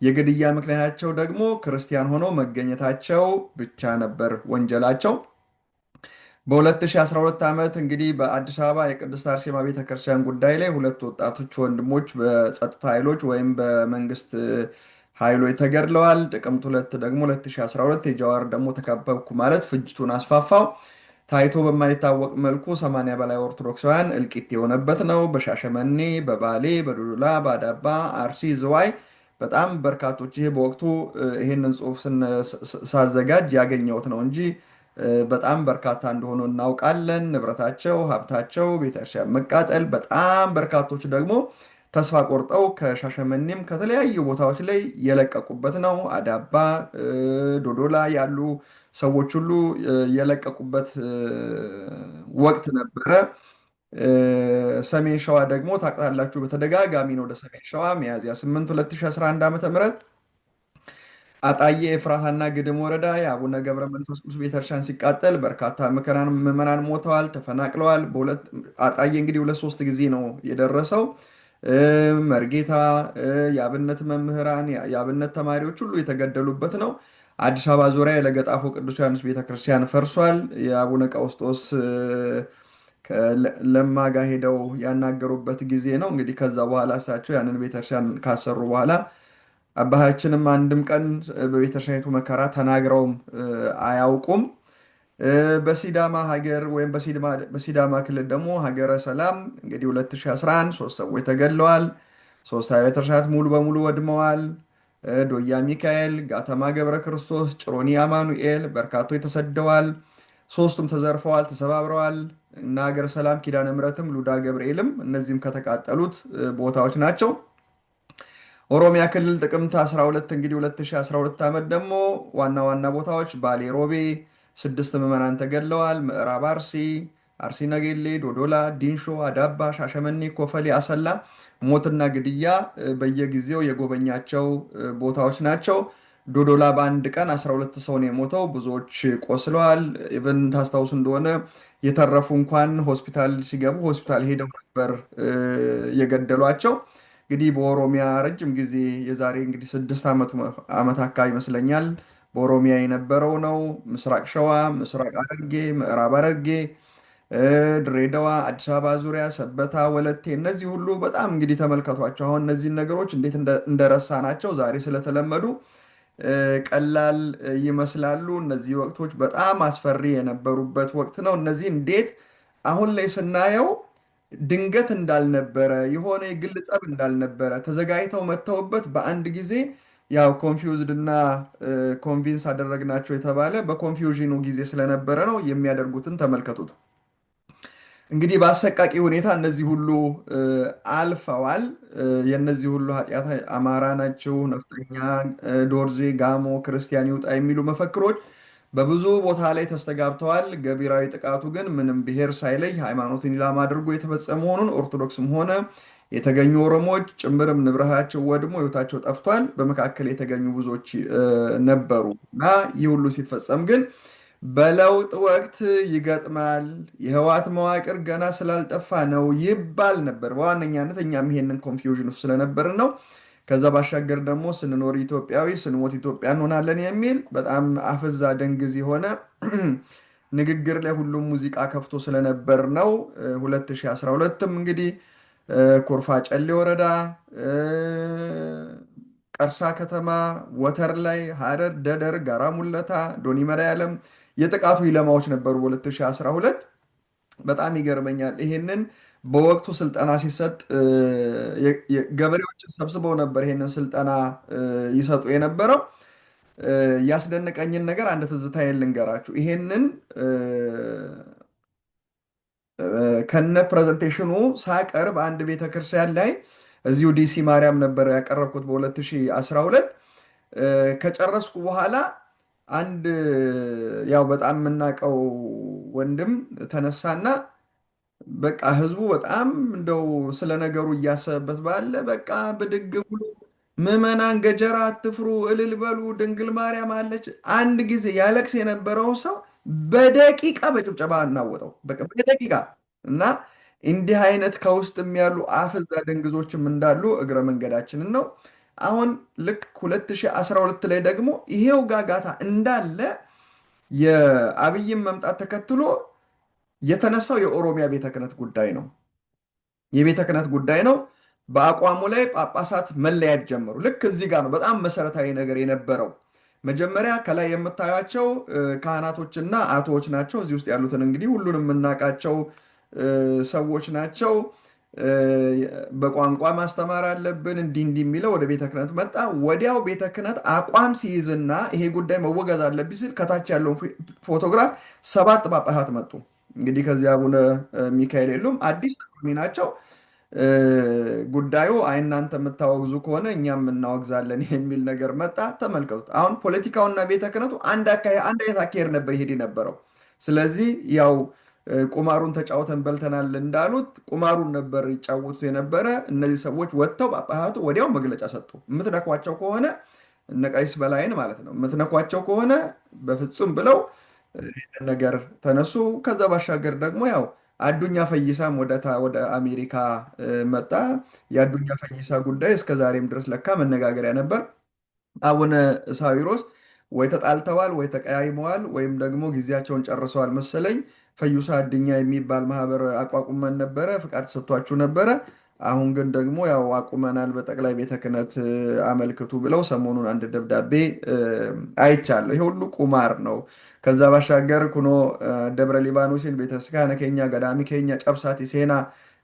የግድያ ምክንያታቸው ደግሞ ክርስቲያን ሆነው መገኘታቸው ብቻ ነበር ወንጀላቸው። በ2012 ዓመት እንግዲህ በአዲስ አበባ የቅድስት አርሴማ ቤተክርስቲያን ጉዳይ ላይ 2 ወጣቶች ወንድሞች በጸጥታ ኃይሎች ወይም በመንግስት ኃይሎች ተገድለዋል። ጥቅምት 2 ደግሞ 2012 የጃዋር ደግሞ ተከበብኩ ማለት ፍጅቱን አስፋፋው። ታይቶ በማይታወቅ መልኩ 80 በላይ ኦርቶዶክሳውያን እልቂት የሆነበት ነው። በሻሸመኔ፣ በባሌ፣ በዶዶላ፣ በአዳባ፣ አርሲ፣ ዝዋይ በጣም በርካቶች። ይሄ በወቅቱ ይህንን ጽሁፍ ሳዘጋጅ ያገኘሁት ነው እንጂ በጣም በርካታ እንደሆኑ እናውቃለን። ንብረታቸው፣ ሀብታቸው፣ ቤተክርስቲያን መቃጠል፣ በጣም በርካቶች ደግሞ ተስፋ ቆርጠው ከሻሸመኔም ከተለያዩ ቦታዎች ላይ የለቀቁበት ነው። አዳባ፣ ዶዶላ ያሉ ሰዎች ሁሉ የለቀቁበት ወቅት ነበረ። ሰሜን ሸዋ ደግሞ ታውቃላችሁ፣ በተደጋጋሚ ነው ወደ ሰሜን ሸዋ ሚያዝያ 8 2011 ዓ.ም አጣዬ ኤፍራታና ግድም ወረዳ የአቡነ ገብረ መንፈስ ቅዱስ ቤተክርስቲያን ሲቃጠል በርካታ ምዕመናን ሞተዋል፣ ተፈናቅለዋል። አጣዬ እንግዲህ 2-3 ጊዜ ነው የደረሰው። መርጌታ፣ የአብነት መምህራን፣ የአብነት ተማሪዎች ሁሉ የተገደሉበት ነው። አዲስ አበባ ዙሪያ የለገጣፎ ቅዱስ ዮሐንስ ቤተክርስቲያን ፈርሷል። የአቡነ ቀውስጦስ ለማ ጋር ሄደው ያናገሩበት ጊዜ ነው። እንግዲህ ከዛ በኋላ እሳቸው ያንን ቤተክርስቲያን ካሰሩ በኋላ አባታችንም አንድም ቀን በቤተክርስቲያኒቱ መከራ ተናግረውም አያውቁም። በሲዳማ ሀገር ወይም በሲዳማ ክልል ደግሞ ሀገረ ሰላም እንግዲህ 2011 3 ሰዎች ተገድለዋል። 3 አብያተ ክርስቲያናት ሙሉ በሙሉ ወድመዋል። ዶያ ሚካኤል፣ ጋተማ ገብረ ክርስቶስ፣ ጭሮኒ አማኑኤል በርካቶች ተሰደዋል። 3ቱም ተዘርፈዋል፣ ተሰባብረዋል እና ሀገረ ሰላም ኪዳነ ምሕረትም ሉዳ ገብርኤልም እነዚህም ከተቃጠሉት ቦታዎች ናቸው። ኦሮሚያ ክልል ጥቅምት 12 እንግዲህ 2012 ዓመት ደግሞ ዋና ዋና ቦታዎች ባሌ ሮቤ 6 ምዕመናን ተገድለዋል። ምዕራብ አርሲ፣ አርሲ ነገሌ፣ ዶዶላ፣ ዲንሾ፣ አዳባ፣ ሻሸመኔ፣ ኮፈሌ፣ አሰላ ሞትና ግድያ በየጊዜው የጎበኛቸው ቦታዎች ናቸው። ዶዶላ በአንድ ቀን 12 ሰው ነው የሞተው፣ ብዙዎች ቆስለዋል። ኢቨን ታስታውሱ እንደሆነ የተረፉ እንኳን ሆስፒታል ሲገቡ ሆስፒታል ሄደው ነበር የገደሏቸው። እንግዲህ በኦሮሚያ ረጅም ጊዜ የዛሬ እንግዲህ 6 ዓመት አካባቢ ይመስለኛል በኦሮሚያ የነበረው ነው። ምስራቅ ሸዋ፣ ምስራቅ ሐረርጌ፣ ምዕራብ ሐረርጌ፣ ድሬዳዋ፣ አዲስ አበባ ዙሪያ፣ ሰበታ፣ ወለቴ እነዚህ ሁሉ በጣም እንግዲህ ተመልከቷቸው። አሁን እነዚህን ነገሮች እንዴት እንደረሳ ናቸው ዛሬ ስለተለመዱ ቀላል ይመስላሉ። እነዚህ ወቅቶች በጣም አስፈሪ የነበሩበት ወቅት ነው። እነዚህ እንዴት አሁን ላይ ስናየው ድንገት እንዳልነበረ የሆነ የግል ጸብ እንዳልነበረ ተዘጋጅተው መጥተውበት በአንድ ጊዜ ያው ኮንፊውዝድ እና ኮንቪንስ አደረግናቸው የተባለ በኮንፊውዥኑ ጊዜ ስለነበረ ነው። የሚያደርጉትን ተመልከቱት። እንግዲህ በአሰቃቂ ሁኔታ እነዚህ ሁሉ አልፈዋል። የእነዚህ ሁሉ ኃጢአት አማራ ናቸው፣ ነፍጠኛ፣ ዶርዜ፣ ጋሞ፣ ክርስቲያን ይውጣ የሚሉ መፈክሮች በብዙ ቦታ ላይ ተስተጋብተዋል። ገቢራዊ ጥቃቱ ግን ምንም ብሔር ሳይለይ ሃይማኖትን ኢላማ አድርጎ የተፈጸመ መሆኑን ኦርቶዶክስም ሆነ የተገኙ ኦሮሞዎች ጭምርም ንብረታቸው ወድሞ ሕይወታቸው ጠፍቷል። በመካከል የተገኙ ብዙዎች ነበሩ እና ይህ ሁሉ ሲፈጸም ግን በለውጥ ወቅት ይገጥማል፣ የህወሓት መዋቅር ገና ስላልጠፋ ነው ይባል ነበር። በዋነኛነት እኛም ይሄንን ኮንፊውዥን ውስጥ ስለነበርን ነው። ከዛ ባሻገር ደግሞ ስንኖር ኢትዮጵያዊ ስንሞት ኢትዮጵያ እንሆናለን የሚል በጣም አፍዛ ደንግዝ የሆነ ንግግር ላይ ሁሉም ሙዚቃ ከፍቶ ስለነበር ነው። 2012ም እንግዲህ ኮርፋ ጨሌ ወረዳ፣ ቀርሳ ከተማ፣ ወተር ላይ፣ ሀረር፣ ደደር፣ ጋራ ሙለታ፣ ዶኒ መድኃኔዓለም የጥቃቱ ኢላማዎች ነበሩ በ2012። በጣም ይገርመኛል። ይሄንን በወቅቱ ስልጠና ሲሰጥ ገበሬዎችን ሰብስበው ነበር ይሄንን ስልጠና ይሰጡ የነበረው። ያስደነቀኝን ነገር አንድ ትዝታዬን ልንገራችሁ። ይሄንን ከነ ፕሬዘንቴሽኑ ሳቀርብ አንድ ቤተክርስቲያን ላይ እዚሁ ዲሲ ማርያም ነበር ያቀረብኩት በ2012። ከጨረስኩ በኋላ አንድ ያው በጣም የምናውቀው ወንድም ተነሳና በቃ ህዝቡ በጣም እንደው ስለ ነገሩ እያሰበበት ባለ በቃ ብድግ ብሎ ምዕመናን ገጀራ አትፍሩ፣ እልል በሉ፣ ድንግል ማርያም አለች። አንድ ጊዜ ያለቅስ የነበረው ሰው በደቂቃ በጭብጨባ እናወጠው፣ በቃ በደቂቃ። እና እንዲህ አይነት ከውስጥም ያሉ አፍዛ ደንግዞችም እንዳሉ እግረ መንገዳችንን ነው። አሁን ልክ 2012 ላይ ደግሞ ይሄው ጋጋታ እንዳለ የአብይን መምጣት ተከትሎ የተነሳው የኦሮሚያ ቤተ ክህነት ጉዳይ ነው። የቤተ ክህነት ጉዳይ ነው። በአቋሙ ላይ ጳጳሳት መለያት ጀመሩ። ልክ እዚህ ጋር ነው በጣም መሰረታዊ ነገር የነበረው። መጀመሪያ ከላይ የምታዩቸው ካህናቶችና አቶዎች ናቸው። እዚህ ውስጥ ያሉትን እንግዲህ ሁሉንም የምናውቃቸው ሰዎች ናቸው። በቋንቋ ማስተማር አለብን እንዲህ እንዲህ የሚለው ወደ ቤተ ክህነት መጣ። ወዲያው ቤተ ክህነት አቋም ሲይዝና ይሄ ጉዳይ መወገዝ አለብኝ ሲል ከታች ያለውን ፎቶግራፍ 7 ጳጳሳት መጡ። እንግዲህ ከዚህ አቡነ ሚካኤል የሉም፣ አዲስ ተቃዋሚ ናቸው። ጉዳዩ እናንተ የምታወግዙ ከሆነ እኛም እናወግዛለን የሚል ነገር መጣ። ተመልከቱት። አሁን ፖለቲካውና ቤተ ክህነቱ አንድ አይነት አካሄድ ነበር ይሄድ የነበረው። ስለዚህ ያው ቁማሩን ተጫውተን በልተናል እንዳሉት ቁማሩን ነበር ይጫወቱት የነበረ። እነዚህ ሰዎች ወጥተው ጳጳሳቱ ወዲያው መግለጫ ሰጡ። የምትነኳቸው ከሆነ እነ ቀሲስ በላይን ማለት ነው፣ የምትነኳቸው ከሆነ በፍጹም ብለው ይህንን ነገር ተነሱ። ከዛ ባሻገር ደግሞ ያው አዱኛ ፈይሳም ወደ አሜሪካ መጣ። የአዱኛ ፈይሳ ጉዳይ እስከ ዛሬም ድረስ ለካ መነጋገሪያ ነበር። አቡነ ሳዊሮስ ወይ ተጣልተዋል ወይ ተቀያይመዋል ወይም ደግሞ ጊዜያቸውን ጨርሰዋል መሰለኝ። ፈዩሳ አድኛ የሚባል ማህበር አቋቁመን ነበረ፣ ፍቃድ ተሰጥቷችሁ ነበረ። አሁን ግን ደግሞ ያው አቁመናል፣ በጠቅላይ ቤተ ክህነት አመልክቱ ብለው ሰሞኑን አንድ ደብዳቤ አይቻለሁ። ይሄ ሁሉ ቁማር ነው። ከዛ ባሻገር ኩኖ ደብረ ሊባኖስን ቤተክርስቲያን ከኛ ገዳሚ ከኛ ጨብሳቲ ሴና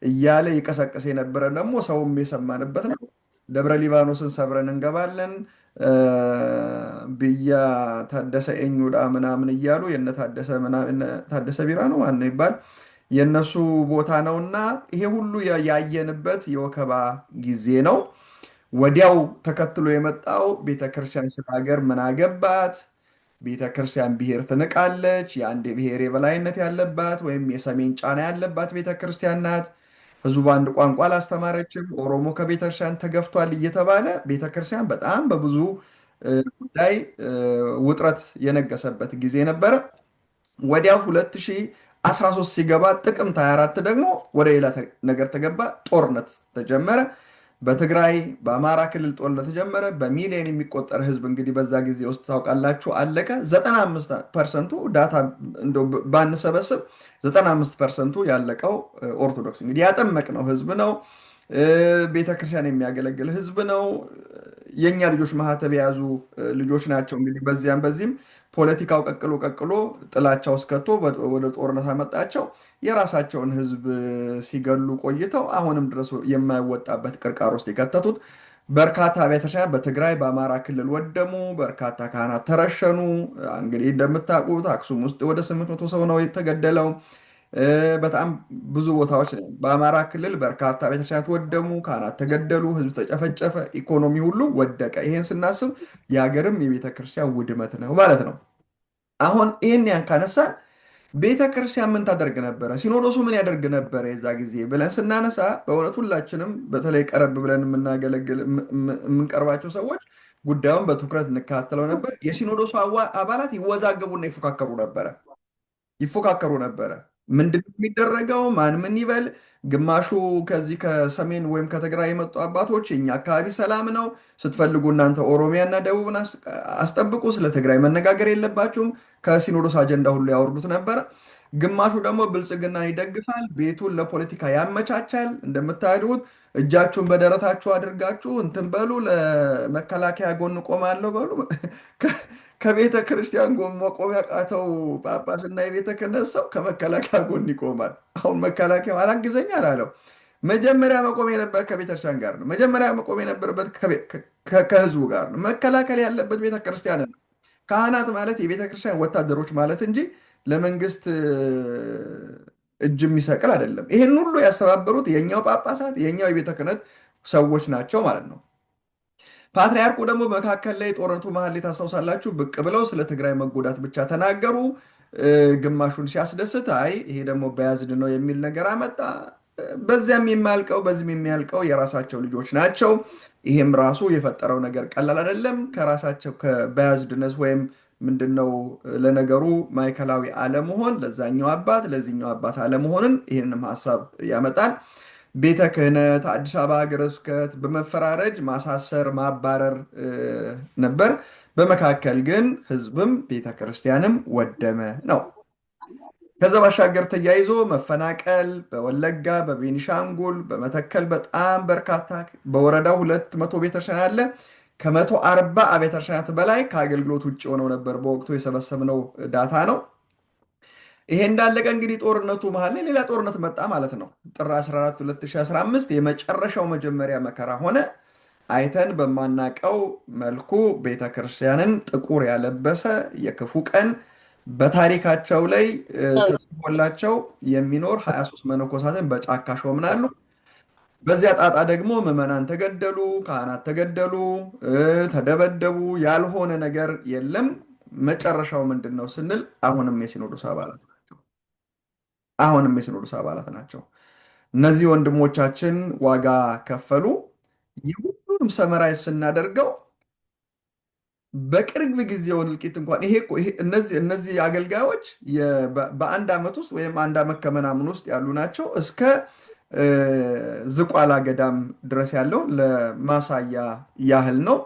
እያለ ይቀሰቅስ የነበረ ደግሞ ሰውም የሰማንበት ነው። ደብረ ሊባኖስን ሰብረን እንገባለን ብያ ታደሰ ኤኙዳ ምናምን እያሉ የነ ታደሰ ቢራ ነው ማን ይባል የነሱ ቦታ ነውና ይሄ ሁሉ ያየንበት የወከባ ጊዜ ነው። ወዲያው ተከትሎ የመጣው ቤተክርስቲያን ስለ ሀገር ምን አገባት፣ ቤተክርስቲያን ብሔር ትንቃለች፣ የአንድ ብሔር የበላይነት ያለባት ወይም የሰሜን ጫና ያለባት ቤተክርስቲያን ናት፣ ህዝቡ በአንድ ቋንቋ አላስተማረችም፣ ኦሮሞ ከቤተክርስቲያን ተገፍቷል እየተባለ ቤተክርስቲያን በጣም በብዙ ጉዳይ ውጥረት የነገሰበት ጊዜ ነበረ። ወዲያው 2013 ሲገባ ጥቅምት 24 ደግሞ ወደ ሌላ ነገር ተገባ። ጦርነት ተጀመረ። በትግራይ በአማራ ክልል ጦርነት ተጀመረ። በሚሊዮን የሚቆጠር ህዝብ እንግዲህ በዛ ጊዜ ውስጥ ታውቃላችሁ አለቀ። 95%ቱ ዳታ እንደው ባንሰበስብ 95%ቱ ያለቀው ኦርቶዶክስ እንግዲህ ያጠመቅነው ህዝብ ነው። ቤተክርስቲያን የሚያገለግል ህዝብ ነው። የእኛ ልጆች ማህተብ የያዙ ልጆች ናቸው። እንግዲህ በዚያም በዚህም ፖለቲካው ቀቅሎ ጥላቻ ውስጥ ከቶ ወደ ጦርነት አመጣቸው። የራሳቸውን ህዝብ ሲገሉ ቆይተው አሁንም ድረስ የማይወጣበት ቅርቃር ውስጥ የከተቱት በርካታ ቤተክርስቲያን በትግራይ በአማራ ክልል ወደሙ። በርካታ ካህናት ተረሸኑ። እንግዲህ እንደምታውቁት አክሱም ውስጥ ወደ 800 ሰው ነው የተገደለው። በጣም ብዙ ቦታዎች በአማራ ክልል በርካታ ቤተክርስቲያናት ወደሙ፣ ካህናት ተገደሉ፣ ህዝብ ተጨፈጨፈ፣ ኢኮኖሚ ሁሉ ወደቀ። ይሄን ስናስብ የሀገርም የቤተክርስቲያን ውድመት ነው ማለት ነው። አሁን ይህን ያን ካነሳን ቤተ ክርስቲያን ምን ታደርግ ነበረ? ሲኖዶሱ ምን ያደርግ ነበረ የዛ ጊዜ ብለን ስናነሳ በእውነት ሁላችንም በተለይ ቀረብ ብለን የምንቀርባቸው ሰዎች ጉዳዩን በትኩረት እንከታተለው ነበር። የሲኖዶሱ አባላት ይወዛገቡና ይፎካከሩ ነበረ። ምንድን ነው የሚደረገው? ማን ምን ይበል? ግማሹ ከዚህ ከሰሜን ወይም ከትግራይ የመጡ አባቶች የኛ አካባቢ ሰላም ነው፣ ስትፈልጉ እናንተ ኦሮሚያና ደቡብን አስጠብቁ፣ ስለ ትግራይ መነጋገር የለባችሁም፣ ከሲኖዶስ አጀንዳ ሁሉ ያወርዱት ነበረ። ግማሹ ደግሞ ብልጽግናን ይደግፋል፣ ቤቱን ለፖለቲካ ያመቻቻል። እንደምታዩት እጃችሁን በደረታችሁ አድርጋችሁ እንትን በሉ፣ ለመከላከያ ጎን ቆማለሁ በሉ። ከቤተ ክርስቲያን ጎን መቆም ያቃተው ጳጳስና የቤተ ክህነት ሰው ከመከላከያ ጎን ይቆማል። አሁን መከላከያው አላግዘኛል አለው። መጀመሪያ መቆም የነበረ ከቤተክርስቲያን ጋር ነው። መጀመሪያ መቆም የነበረበት ከህዝቡ ጋር ነው። መከላከል ያለበት ቤተክርስቲያን ነው። ካህናት ማለት የቤተክርስቲያን ወታደሮች ማለት እንጂ ለመንግስት እጅ የሚሰቅል አይደለም። ይህን ሁሉ ያስተባበሩት የኛው ጳጳሳት የኛው የቤተ ክህነት ሰዎች ናቸው ማለት ነው። ፓትርያርኩ ደግሞ መካከል ላይ ጦርነቱ መሀል ላይ ታስታውሳላችሁ፣ ብቅ ብለው ስለ ትግራይ መጎዳት ብቻ ተናገሩ። ግማሹን ሲያስደስት አይ ይሄ ደግሞ በያዝድ ነው የሚል ነገር አመጣ። በዚያም የሚያልቀው በዚህም የሚያልቀው የራሳቸው ልጆች ናቸው። ይሄም ራሱ የፈጠረው ነገር ቀላል አይደለም። ከራሳቸው ከበያዝድነት ወይም ምንድነው ለነገሩ ማዕከላዊ አለመሆን፣ ለዛኛው አባት ለዚህኛው አባት አለመሆንን ይህንም ሀሳብ ያመጣል። ቤተ ክህነት፣ አዲስ አበባ ሀገረ ስብከት በመፈራረጅ ማሳሰር፣ ማባረር ነበር። በመካከል ግን ህዝብም ቤተ ክርስቲያንም ወደመ ነው። ከዛ ባሻገር ተያይዞ መፈናቀል በወለጋ፣ በቤኒሻንጉል፣ በመተከል በጣም በርካታ በወረዳው 200 ቤተክርስቲያን አለ። ከ140 አብያተ ክርስቲያናት በላይ ከአገልግሎት ውጭ ሆነው ነበር። በወቅቱ የሰበሰብነው ዳታ ነው። ይሄ እንዳለቀ እንግዲህ ጦርነቱ መሀል ላይ ሌላ ጦርነት መጣ ማለት ነው። ጥር 14 2015 የመጨረሻው መጀመሪያ መከራ ሆነ። አይተን በማናቀው መልኩ ቤተክርስቲያንን ጥቁር ያለበሰ የክፉ ቀን በታሪካቸው ላይ ተጽፎላቸው የሚኖር 23 መነኮሳትን በጫካ ሾምናሉ። በዚያ ጣጣ ደግሞ ምዕመናን ተገደሉ፣ ካህናት ተገደሉ፣ ተደበደቡ። ያልሆነ ነገር የለም። መጨረሻው ምንድን ነው ስንል አሁንም የሲኖዶስ አባላት ናቸው። እነዚህ ወንድሞቻችን ዋጋ ከፈሉ። የሁሉንም ሰመራይዝ ስናደርገው በቅርብ ጊዜውን እልቂት እንኳን እነዚህ አገልጋዮች በአንድ ዓመት ውስጥ ወይም አንድ ዓመት ከምናምን ውስጥ ያሉ ናቸው። እስከ ዝቋላ ገዳም ድረስ ያለው ለማሳያ ያህል ነው።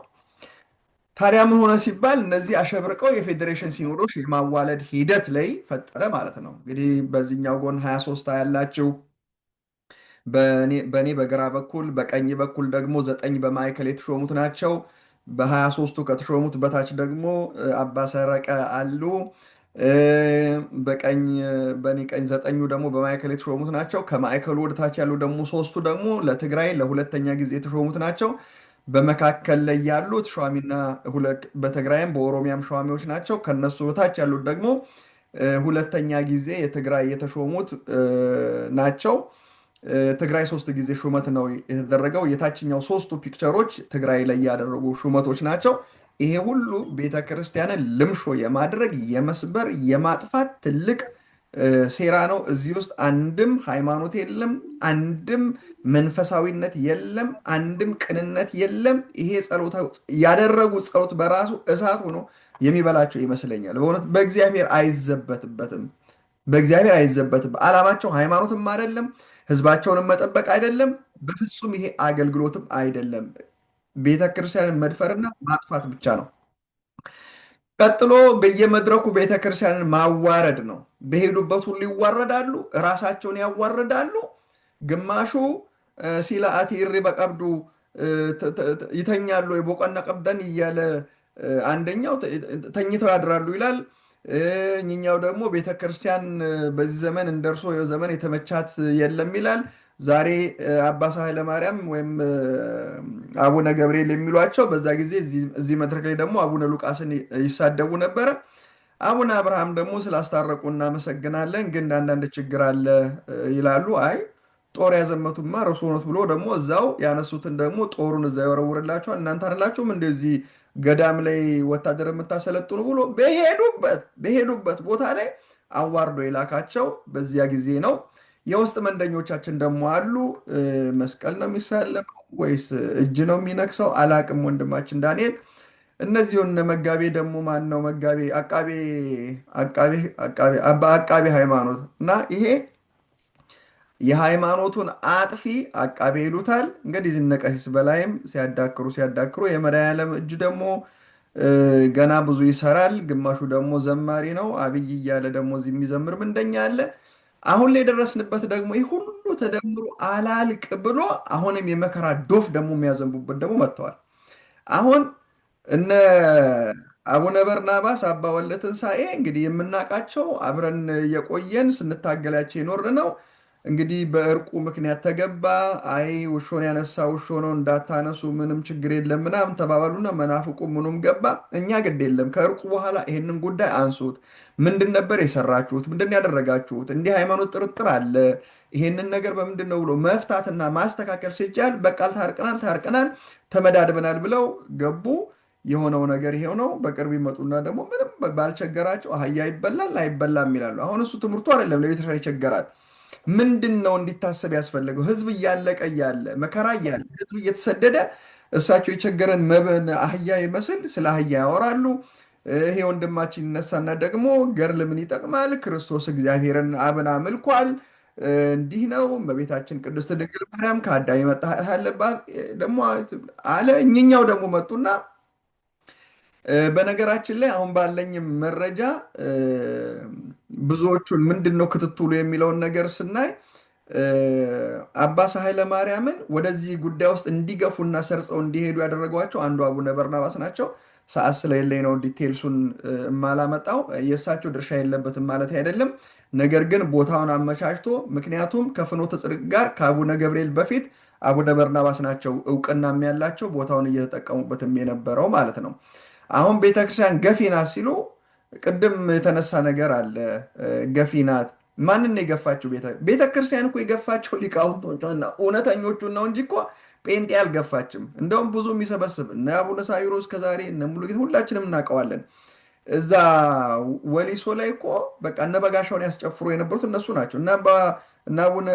ታዲያ ምን ሆነ ሲባል እነዚህ አሸብርቀው የፌዴሬሽን ሲኖዶስ የማዋለድ ሂደት ላይ ፈጠረ ማለት ነው። እንግዲህ በዚህኛው ጎን 23 ያላቸው በእኔ በግራ በኩል በቀኝ በኩል ደግሞ 9 በማዕከል የተሾሙት ናቸው። በ23ቱ ከተሾሙት በታች ደግሞ አባ ሰረቀ አሉ። በእኔ ቀኝ 9ኙ ደግሞ በማዕከል የተሾሙት ናቸው። ከማዕከሉ ወደታች ያሉ ደግሞ 3ቱ ደግሞ ለትግራይ ለሁለተኛ ጊዜ የተሾሙት ናቸው። በመካከል ላይ ያሉት ሸዋሚና በትግራይም በኦሮሚያም ሸዋሚዎች ናቸው። ከነሱ በታች ያሉት ደግሞ ሁለተኛ ጊዜ የትግራይ የተሾሙት ናቸው። ትግራይ 3 ጊዜ ሹመት ነው የተደረገው። የታችኛው 3ቱ ፒክቸሮች ትግራይ ላይ ያደረጉ ሹመቶች ናቸው። ይሄ ሁሉ ቤተክርስቲያንን ልምሾ የማድረግ የመስበር የማጥፋት ትልቅ ሴራ ነው። እዚህ ውስጥ አንድም ሃይማኖት የለም፣ አንድም መንፈሳዊነት የለም፣ አንድም ቅንነት የለም። ይሄ ጸሎት ያደረጉት ጸሎት በራሱ እሳት ሆኖ የሚበላቸው ይመስለኛል። በእውነት በእግዚአብሔር አይዘበትበትም። ዓላማቸው ሃይማኖትም አይደለም፣ ህዝባቸውንም መጠበቅ አይደለም፣ በፍጹም ይሄ አገልግሎትም አይደለም። ቤተክርስቲያንን መድፈርና ማጥፋት ብቻ ነው። ቀጥሎ በየመድረኩ ቤተክርስቲያንን ማዋረድ ነው። በሄዱበት ሁሉ ይዋረዳሉ፣ ራሳቸውን ያዋርዳሉ። ግማሹ ሲላአቲ እሪ በቀብዱ ይተኛሉ፣ የቦቀና ቀብደን እያለ አንደኛው ተኝተው ያድራሉ ይላል። እኛው ደግሞ ቤተክርስቲያን በዚህ ዘመን እንደርሶ ዘመን የተመቻት የለም ይላል። ዛሬ አባ ኃይለማርያም ወይም አቡነ ገብርኤል የሚሏቸው በዛ ጊዜ እዚህ መድረክ ላይ ደግሞ አቡነ ሉቃስን ይሳደቡ ነበረ። አቡነ አብርሃም ደግሞ ስላስታረቁ እናመሰግናለን፣ ግን አንዳንድ ችግር አለ ይላሉ። አይ ጦር ያዘመቱማ ረሱ ሆኖት ብሎ ደግሞ እዛው ያነሱትን ደግሞ ጦሩን እዛ ይወረውርላቸዋል። እናንተ አይደላችሁም እንደዚህ ገዳም ላይ ወታደር የምታሰለጥኑ ብሎ በሄዱበት ቦታ ላይ አዋርዶ የላካቸው በዚያ ጊዜ ነው። የውስጥ መንደኞቻችን ደግሞ አሉ። መስቀል ነው የሚሳለመው ወይስ እጅ ነው የሚነክሰው አላቅም። ወንድማችን ዳንኤል እነዚሁን መጋቤ ደግሞ ማን ነው መጋቤ አቃቤ ሃይማኖት እና ይሄ የሃይማኖቱን አጥፊ አቃቤ ይሉታል። እንግዲህ ዝነቀሲስ በላይም ሲያዳክሩ የመድኃኔዓለም እጅ ደግሞ ገና ብዙ ይሰራል። ግማሹ ደግሞ ዘማሪ ነው። አብይ እያለ ደግሞ እዚህ የሚዘምር ምንደኛ አለ። አሁን ላይ የደረስንበት ደግሞ ይህ ሁሉ ተደምሮ አላልቅ ብሎ አሁንም የመከራ ዶፍ ደግሞ የሚያዘንቡበት ደግሞ መጥተዋል። አሁን እነ አቡነ በርናባስ አባ ወልደ ትንሣኤ እንግዲህ የምናውቃቸው አብረን የቆየን ስንታገላቸው የኖርን ነው። እንግዲህ በእርቁ ምክንያት ተገባ። አይ ውሾን ያነሳ ውሾ ነው እንዳታነሱ ምንም ችግር የለም ምናምን ተባባሉና መናፍቁ ምኑም ገባ። እኛ ግድ የለም ከእርቁ በኋላ ይህንን ጉዳይ አንሱት። ምንድን ነበር የሰራችሁት? ምንድን ያደረጋችሁት? እንዲህ ሃይማኖት ጥርጥር አለ። ይሄንን ነገር በምንድን ነው ብሎ መፍታትና ማስተካከል ሲቻል በቃል ታርቀናል ተመዳድበናል ብለው ገቡ። የሆነው ነገር ይሄው ነው። በቅርብ ይመጡና ደግሞ ምንም ባልቸገራቸው አህያ ይበላል አይበላም ይላሉ። አሁን እሱ ትምህርቱ አይደለም፣ ለቤተክርስቲያን ይቸገራል። ምንድን ነው እንዲታሰብ ያስፈለገው? ህዝብ እያለቀ እያለ መከራ እያለ ህዝብ እየተሰደደ እሳቸው የቸገረን መብን አህያ ይመስል ስለ አህያ ያወራሉ። ይሄ ወንድማችን ይነሳና ደግሞ ገድል ምን ይጠቅማል? ክርስቶስ እግዚአብሔርን አብን አምልኳል፣ እንዲህ ነው። በቤታችን ቅድስት ድንግል ማርያም ከአዳም የመጣ አለባት ደግሞ አለ። እኝኛው ደግሞ መጡና በነገራችን ላይ አሁን ባለኝ መረጃ ብዙዎቹን ምንድን ነው ክትትሉ የሚለውን ነገር ስናይ አባ ኃይለ ማርያምን ወደዚህ ጉዳይ ውስጥ እንዲገፉና ሰርጸው እንዲሄዱ ያደረጓቸው አንዱ አቡነ በርናባስ ናቸው። ሰዓት ስለሌለኝ ነው ዲቴልሱን የማላመጣው። የእሳቸው ድርሻ የለበትም ማለት አይደለም። ነገር ግን ቦታውን አመቻችቶ ምክንያቱም ከፍኖተ ጽድቅ ጋር ከአቡነ ገብርኤል በፊት አቡነ በርናባስ ናቸው እውቅናም ያላቸው ቦታውን እየተጠቀሙበትም የነበረው ማለት ነው። አሁን ቤተክርስቲያን ገፊ ናት ሲሉ ቅድም የተነሳ ነገር አለ። ገፊ ናት ማንን የገፋችው? ቤተክርስቲያን እኮ የገፋቸው ሊቃውንቶቿና እውነተኞቹን ነው እንጂ እኮ ጴንጤ አልገፋችም። እንደውም ብዙ የሚሰበስብ እነ አቡነ ሳዊሮስ ከዛሬ እነ ሙሉጌታ ሁላችንም እናውቀዋለን። እዛ ወሊሶ ላይ እኮ በቃ እነ በጋሻውን ያስጨፍሩ የነበሩት እነሱ ናቸው። እና አቡነ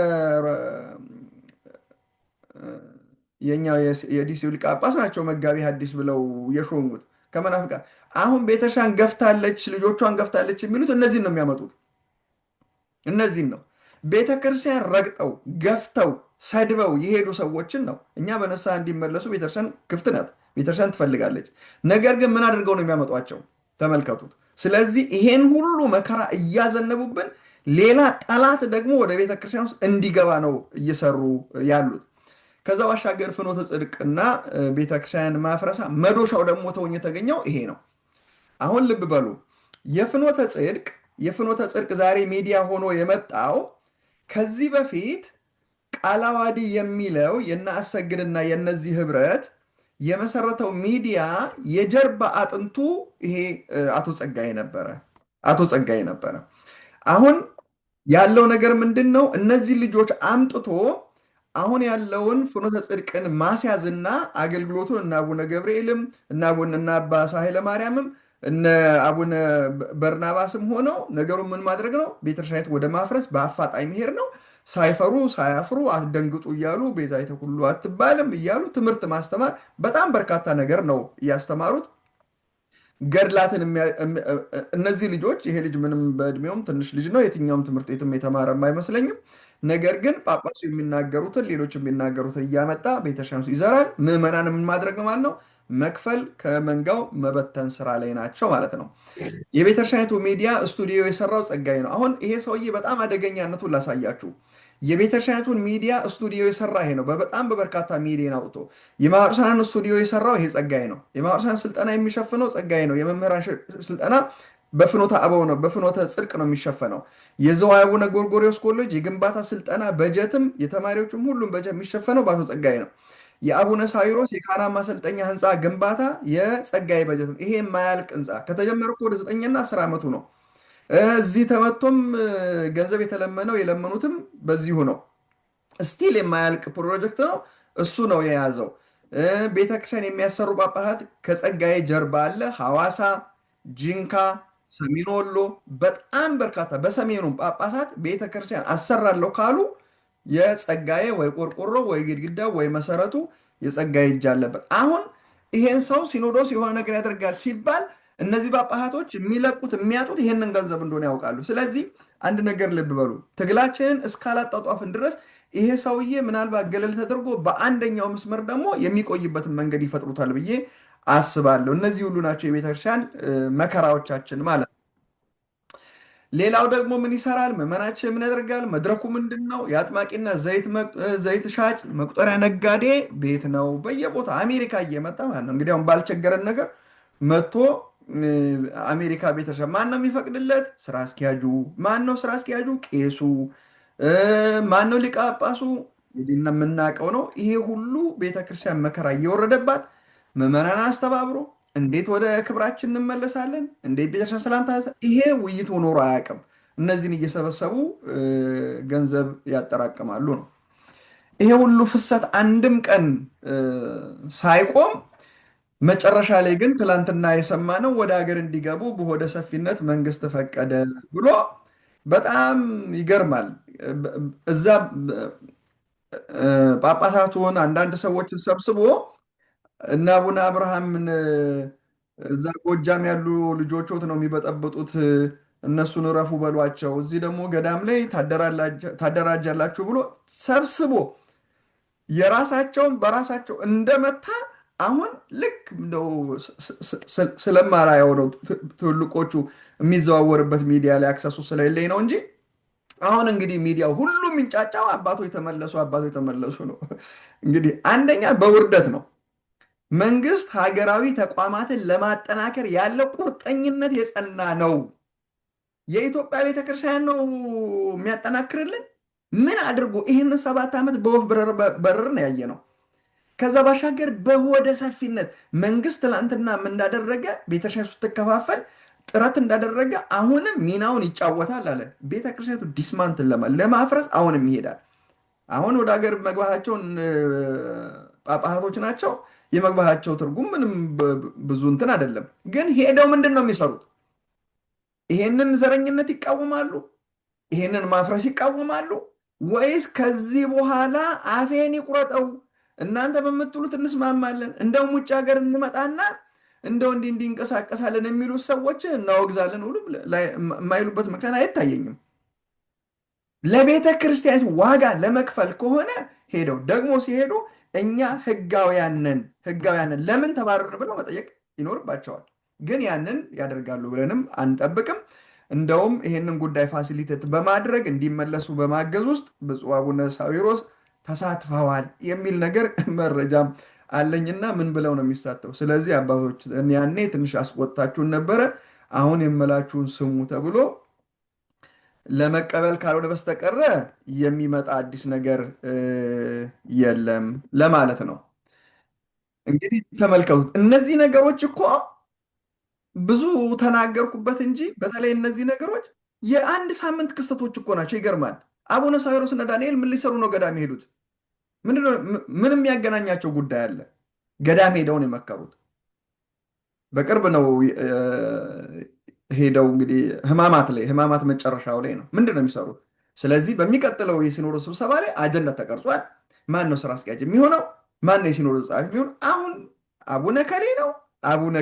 የኛው የዲሲው ሊቀ ጳጳስ ናቸው መጋቢ ሐዲስ ብለው የሾሙት ከመናፍቃ። አሁን ቤተክርስቲያን ገፍታለች፣ ልጆቿን ገፍታለች የሚሉት እነዚህን ነው የሚያመጡት። እነዚህን ነው ቤተክርስቲያን ረግጠው ገፍተው ሰድበው የሄዱ ሰዎችን ነው። እኛ በንስሐ እንዲመለሱ ቤተክርስቲያን ክፍት ናት፣ ቤተክርስቲያን ትፈልጋለች። ነገር ግን ምን አድርገው ነው የሚያመጧቸው? ተመልከቱት። ስለዚህ ይሄን ሁሉ መከራ እያዘነቡብን ሌላ ጠላት ደግሞ ወደ ቤተክርስቲያን ውስጥ እንዲገባ ነው እየሰሩ ያሉት። ከዛ ባሻገር ፍኖተ ጽድቅና ቤተክርስቲያን ማፍረሳ መዶሻው ደግሞ ተውኝ የተገኘው ይሄ ነው። አሁን ልብ በሉ። የፍኖተ ጽድቅ ዛሬ ሚዲያ ሆኖ የመጣው ከዚህ በፊት ቃላዋዲ የሚለው የነ አሰግድና የነዚህ ህብረት የመሰረተው ሚዲያ የጀርባ አጥንቱ ይሄ አቶ ጸጋዬ ነበረ። አሁን ያለው ነገር ምንድን ነው? እነዚህ ልጆች አምጥቶ አሁን ያለውን ፍኖተ ጽድቅን ማስያዝና አገልግሎቱን እነ አቡነ ገብርኤልም እነ አባ ኃይለ ማርያምም እነ አቡነ በርናባስም ሆነው ነገሩን ምን ማድረግ ነው? ቤተክርስቲያኒቱ ወደ ማፍረስ በአፋጣኝ መሄድ ነው። ሳይፈሩ ሳያፍሩ አትደንግጡ እያሉ ቤዛይተ ኩሉ አትባልም እያሉ ትምህርት ማስተማር በጣም በርካታ ነገር ነው እያስተማሩት። ገድላትን እነዚህ ልጆች ይሄ ልጅ ምንም በእድሜውም ትንሽ ልጅ ነው። የትኛውም ትምህርት ቤትም የተማረም አይመስለኝም። ነገር ግን ጳጳሱ የሚናገሩትን ሌሎች የሚናገሩትን እያመጣ ቤተክርስቲያኑ ይዘራል። ምዕመናን ምን ማድረግ ነው ማለት ነው? መክፈል ከመንጋው መበተን ስራ ላይ ናቸው ማለት ነው። የቤተክርስቲያኒቱ ሚዲያ ስቱዲዮ የሰራው ጸጋዬ ነው። አሁን ይሄ ሰውዬ በጣም አደገኛነቱን ላሳያችሁ። የቤተክርስቲያኒቱን ሚዲያ ስቱዲዮ የሰራ ይሄ ነው። በጣም በበርካታ ሚሊዮን አውጥቶ የማህበረሰብን ስቱዲዮ የሰራው ይሄ ጸጋዬ ነው። የማህበረሰብን ስልጠና የሚሸፍነው ጸጋዬ ነው። የመምህራን ስልጠና በፍኖተ አበው ነው፣ በፍኖተ ጽድቅ ነው የሚሸፈነው። የዘዋይ አቡነ ጎርጎርዮስ ኮሌጅ የግንባታ ስልጠና በጀትም የተማሪዎችም ሁሉም በጀት የሚሸፈነው በአቶ ጸጋዬ ነው። የአቡነ ሳዊሮስ የካህና ማሰልጠኛ ህንፃ ግንባታ የጸጋዬ በጀት ነው። ይሄ የማያልቅ ህንፃ ከተጀመረ ወደ 9ና 10 ዓመቱ ነው። እዚህ ተመቶም ገንዘብ የተለመነው የለመኑትም በዚሁ ነው። ስቲል የማያልቅ ፕሮጀክት ነው። እሱ ነው የያዘው። ቤተክርስቲያን የሚያሰሩ ጳጳሳት ከጸጋዬ ጀርባ አለ። ሐዋሳ፣ ጂንካ፣ ሰሜን ወሎ በጣም በርካታ በሰሜኑ ጳጳሳት ቤተክርስቲያን አሰራለሁ ካሉ የጸጋዬ ወይ ቆርቆሮ ወይ ግድግዳ ወይ መሰረቱ የጸጋዬ እጅ አለበት። አሁን ይሄን ሰው ሲኖዶስ የሆነ ነገር ያደርጋል ሲባል እነዚህ ጳጳሳቶች የሚለቁት የሚያጡት ይሄንን ገንዘብ እንደሆነ ያውቃሉ። ስለዚህ አንድ ነገር ልብ በሉ፣ ትግላችንን እስካላጧጧፍን ድረስ ይሄ ሰውዬ ምናልባት ገለል ተደርጎ በአንደኛው መስመር ደግሞ የሚቆይበትን መንገድ ይፈጥሩታል ብዬ አስባለሁ። እነዚህ ሁሉ ናቸው የቤተክርስቲያን መከራዎቻችን ማለት ነው። ሌላው ደግሞ ምን ይሰራል? ምዕመናችን ምን ያደርጋል? መድረኩ ምንድን ነው? የአጥማቂና ዘይት ሻጭ መቁጠሪያ ነጋዴ ቤት ነው። በየቦታ አሜሪካ እየመጣ ማለት ነው። እንግዲህ አሁን ባልቸገረን ነገር መጥቶ አሜሪካ ቤተክርስቲያን ማን ነው የሚፈቅድለት? ስራ አስኪያጁ። ማን ነው ስራ አስኪያጁ? ቄሱ። ማን ነው ሊቀ ጳጳሱ? እንግዲህ የምናውቀው ነው። ይሄ ሁሉ ቤተክርስቲያን መከራ እየወረደባት ምዕመናን አስተባብሮ እንዴት ወደ ክብራችን እንመለሳለን? እንዴት ቤተክርስቲያን ሰላም ይሄ ውይይት ኖሮ አያውቅም። እነዚህን እየሰበሰቡ ገንዘብ ያጠራቅማሉ ነው። ይሄ ሁሉ ፍሰት አንድም ቀን ሳይቆም መጨረሻ ላይ ግን ትላንትና የሰማነው ወደ ሀገር እንዲገቡ በሆደ ሰፊነት መንግስት ፈቀደ ብሎ በጣም ይገርማል። እዛ ጳጳሳቱን አንዳንድ ሰዎችን ሰብስቦ እና አቡነ አብርሃምን እዛ ጎጃም ያሉ ልጆችዎት ነው የሚበጠብጡት፣ እነሱን እረፉ በሏቸው፣ እዚህ ደግሞ ገዳም ላይ ታደራጃላችሁ ብሎ ሰብስቦ የራሳቸውን በራሳቸው እንደመታ አሁን ልክ እንደው ስለማላየው ነው ትልቆቹ የሚዘዋወርበት ሚዲያ ላይ አክሰሱ ስለሌለኝ ነው እንጂ አሁን እንግዲህ ሚዲያው ሁሉ የሚንጫጫው አባቶች ተመለሱ ነው። እንግዲህ አንደኛ በውርደት ነው። መንግስት ሀገራዊ ተቋማትን ለማጠናከር ያለው ቁርጠኝነት የጸና ነው። የኢትዮጵያ ቤተክርስቲያን ነው የሚያጠናክርልን። ምን አድርጎ ይህን 7 ዓመት በወፍ በረር ነው ያየ ነው። ከዛ ባሻገር በሆደ ሰፊነት መንግስት ትላንትና እንዳደረገ ቤተክርስቲያኑ ስትከፋፈል ጥረት እንዳደረገ አሁንም ሚናውን ይጫወታል አለ። ቤተክርስቲያኑ ዲስማንትን ለማፍረስ አሁንም ይሄዳል። አሁን ወደ ሀገር መግባታቸውን ጳጳሳቶች ናቸው። የመግባታቸው ትርጉም ምንም ብዙ እንትን አይደለም። ግን ሄደው ምንድን ነው የሚሰሩት? ይሄንን ዘረኝነት ይቃወማሉ? ይሄንን ማፍረስ ይቃወማሉ? ወይስ ከዚህ በኋላ አፌን ይቁረጠው እናንተ በምትሉት እንስማማለን፣ እንደውም ውጭ ሀገር እንመጣና እንደው እንዲህ እንቀሳቀሳለን የሚሉት ሰዎችን እናወግዛለን ሁሉ የማይሉበት ምክንያት አይታየኝም። ለቤተ ክርስቲያን ዋጋ ለመክፈል ከሆነ ሄደው ደግሞ ሲሄዱ እኛ ህጋውያንን ለምን ተባረርን ብለው መጠየቅ ይኖርባቸዋል። ግን ያንን ያደርጋሉ ብለንም አንጠብቅም። እንደውም ይሄንን ጉዳይ ፋሲሊቴት በማድረግ እንዲመለሱ በማገዝ ውስጥ ብፁዕ አቡነ ሳዊሮስ ተሳትፈዋል የሚል ነገር መረጃም አለኝና ምን ብለው ነው የሚሳተው? ስለዚህ አባቶች ያኔ ትንሽ አስቆጣችሁን ነበረ፣ አሁን የምላችሁን ስሙ ተብሎ ለመቀበል ካልሆነ በስተቀረ የሚመጣ አዲስ ነገር የለም ለማለት ነው። እንግዲህ ተመልከቱት። እነዚህ ነገሮች እኮ ብዙ ተናገርኩበት እንጂ በተለይ እነዚህ ነገሮች የአንድ ሳምንት ክስተቶች እኮ ናቸው። ይገርማል። አቡነ ሳዊሮስ እና ዳንኤል ምን ሊሰሩ ነው ገዳም የሄዱት? ምን የሚያገናኛቸው ጉዳይ አለ? ገዳም ሄደውን የመከሩት በቅርብ ነው። ሄደው እንግዲህ ህማማት መጨረሻው ላይ ነው። ምንድን ነው የሚሰሩት? ስለዚህ በሚቀጥለው የሲኖዶስ ስብሰባ ላይ አጀንዳ ተቀርጿል። ማን ነው ስራ አስኪያጅ የሚሆነው? ማን ነው የሲኖዶስ ጸሐፊ የሚሆነው? አሁን አቡነ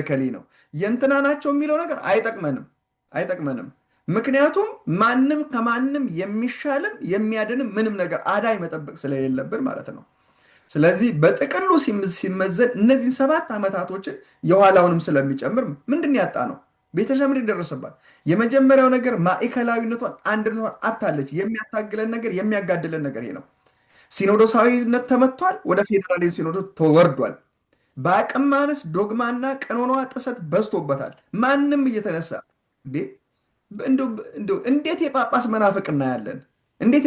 ከሌ ነው የእንትና ናቸው የሚለው ነገር አይጠቅመንም። ምክንያቱም ማንም ከማንም የሚሻልም የሚያድንም ምንም ነገር አዳይ መጠበቅ ስለሌለብን ማለት ነው። ስለዚህ በጥቅሉ ሲመዘን እነዚህን 7 ዓመታቶችን የኋላውንም ስለሚጨምር ምንድን ያጣ ነው ቤተክርስቲያን ምንድን ደረሰባት? የመጀመሪያው ነገር ማዕከላዊነቷን አንድነቷን አታለች። የሚያታግለን ነገር የሚያጋድለን ነገር ይሄ ነው። ሲኖዶሳዊነት ተመቷል። ወደ ፌዴራሊዝም ሲኖዶስ ተወርዷል። በአቅም ማነስ ዶግማና ቀኖኗ ጥሰት በዝቶበታል። ማንም እየተነሳ እንዴት የጳጳስ መናፍቅ እናያለን? እንዴት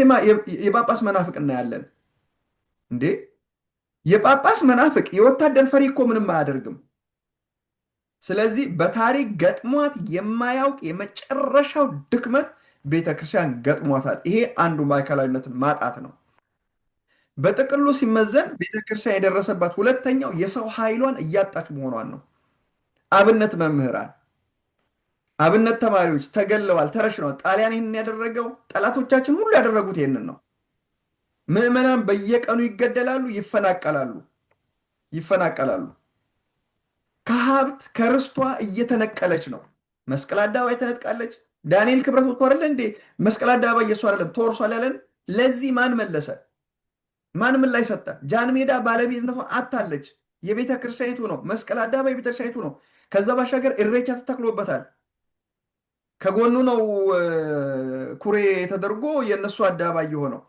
የጳጳስ መናፍቅ እናያለን? እንዴ የጳጳስ መናፍቅ የወታደር ፈሪ እኮ ምንም አያደርግም። ስለዚህ በታሪክ ገጥሟት የማያውቅ የመጨረሻው ድክመት ቤተክርስቲያን ገጥሟታል። ይሄ አንዱ ማዕከላዊነትን ማጣት ነው። በጥቅሉ ሲመዘን ቤተክርስቲያን የደረሰባት ሁለተኛው የሰው ኃይሏን እያጣች መሆኗን ነው። አብነት መምህራን፣ አብነት ተማሪዎች ተገለዋል፣ ተረሽነዋል። ጣሊያን ይህንን ያደረገው ጠላቶቻችን ሁሉ ያደረጉት ይህንን ነው። ምዕመናን በየቀኑ ይገደላሉ፣ ይፈናቀላሉ። ከሀብት ከርስቷ እየተነቀለች ነው። መስቀል አደባባይ ተነጥቃለች። ዳንኤል ክብረት ወጥቶ አይደለ እንዴ መስቀል አደባባይ የሱ አይደለም ተወርሷል ያለን? ለዚህ ማን መለሰ? ማን ምን ላይ ሰጠ? ጃን ሜዳ ባለቤትነቷን አታለች። የቤተ ክርስቲያኒቱ ነው። መስቀል አደባባይ ቤተ ክርስቲያኒቱ ነው። ከዛ ባሻገር እሬቻ ተተክሎበታል። ከጎኑ ነው ኩሬ ተደርጎ የእነሱ አደባባይ የሆነው።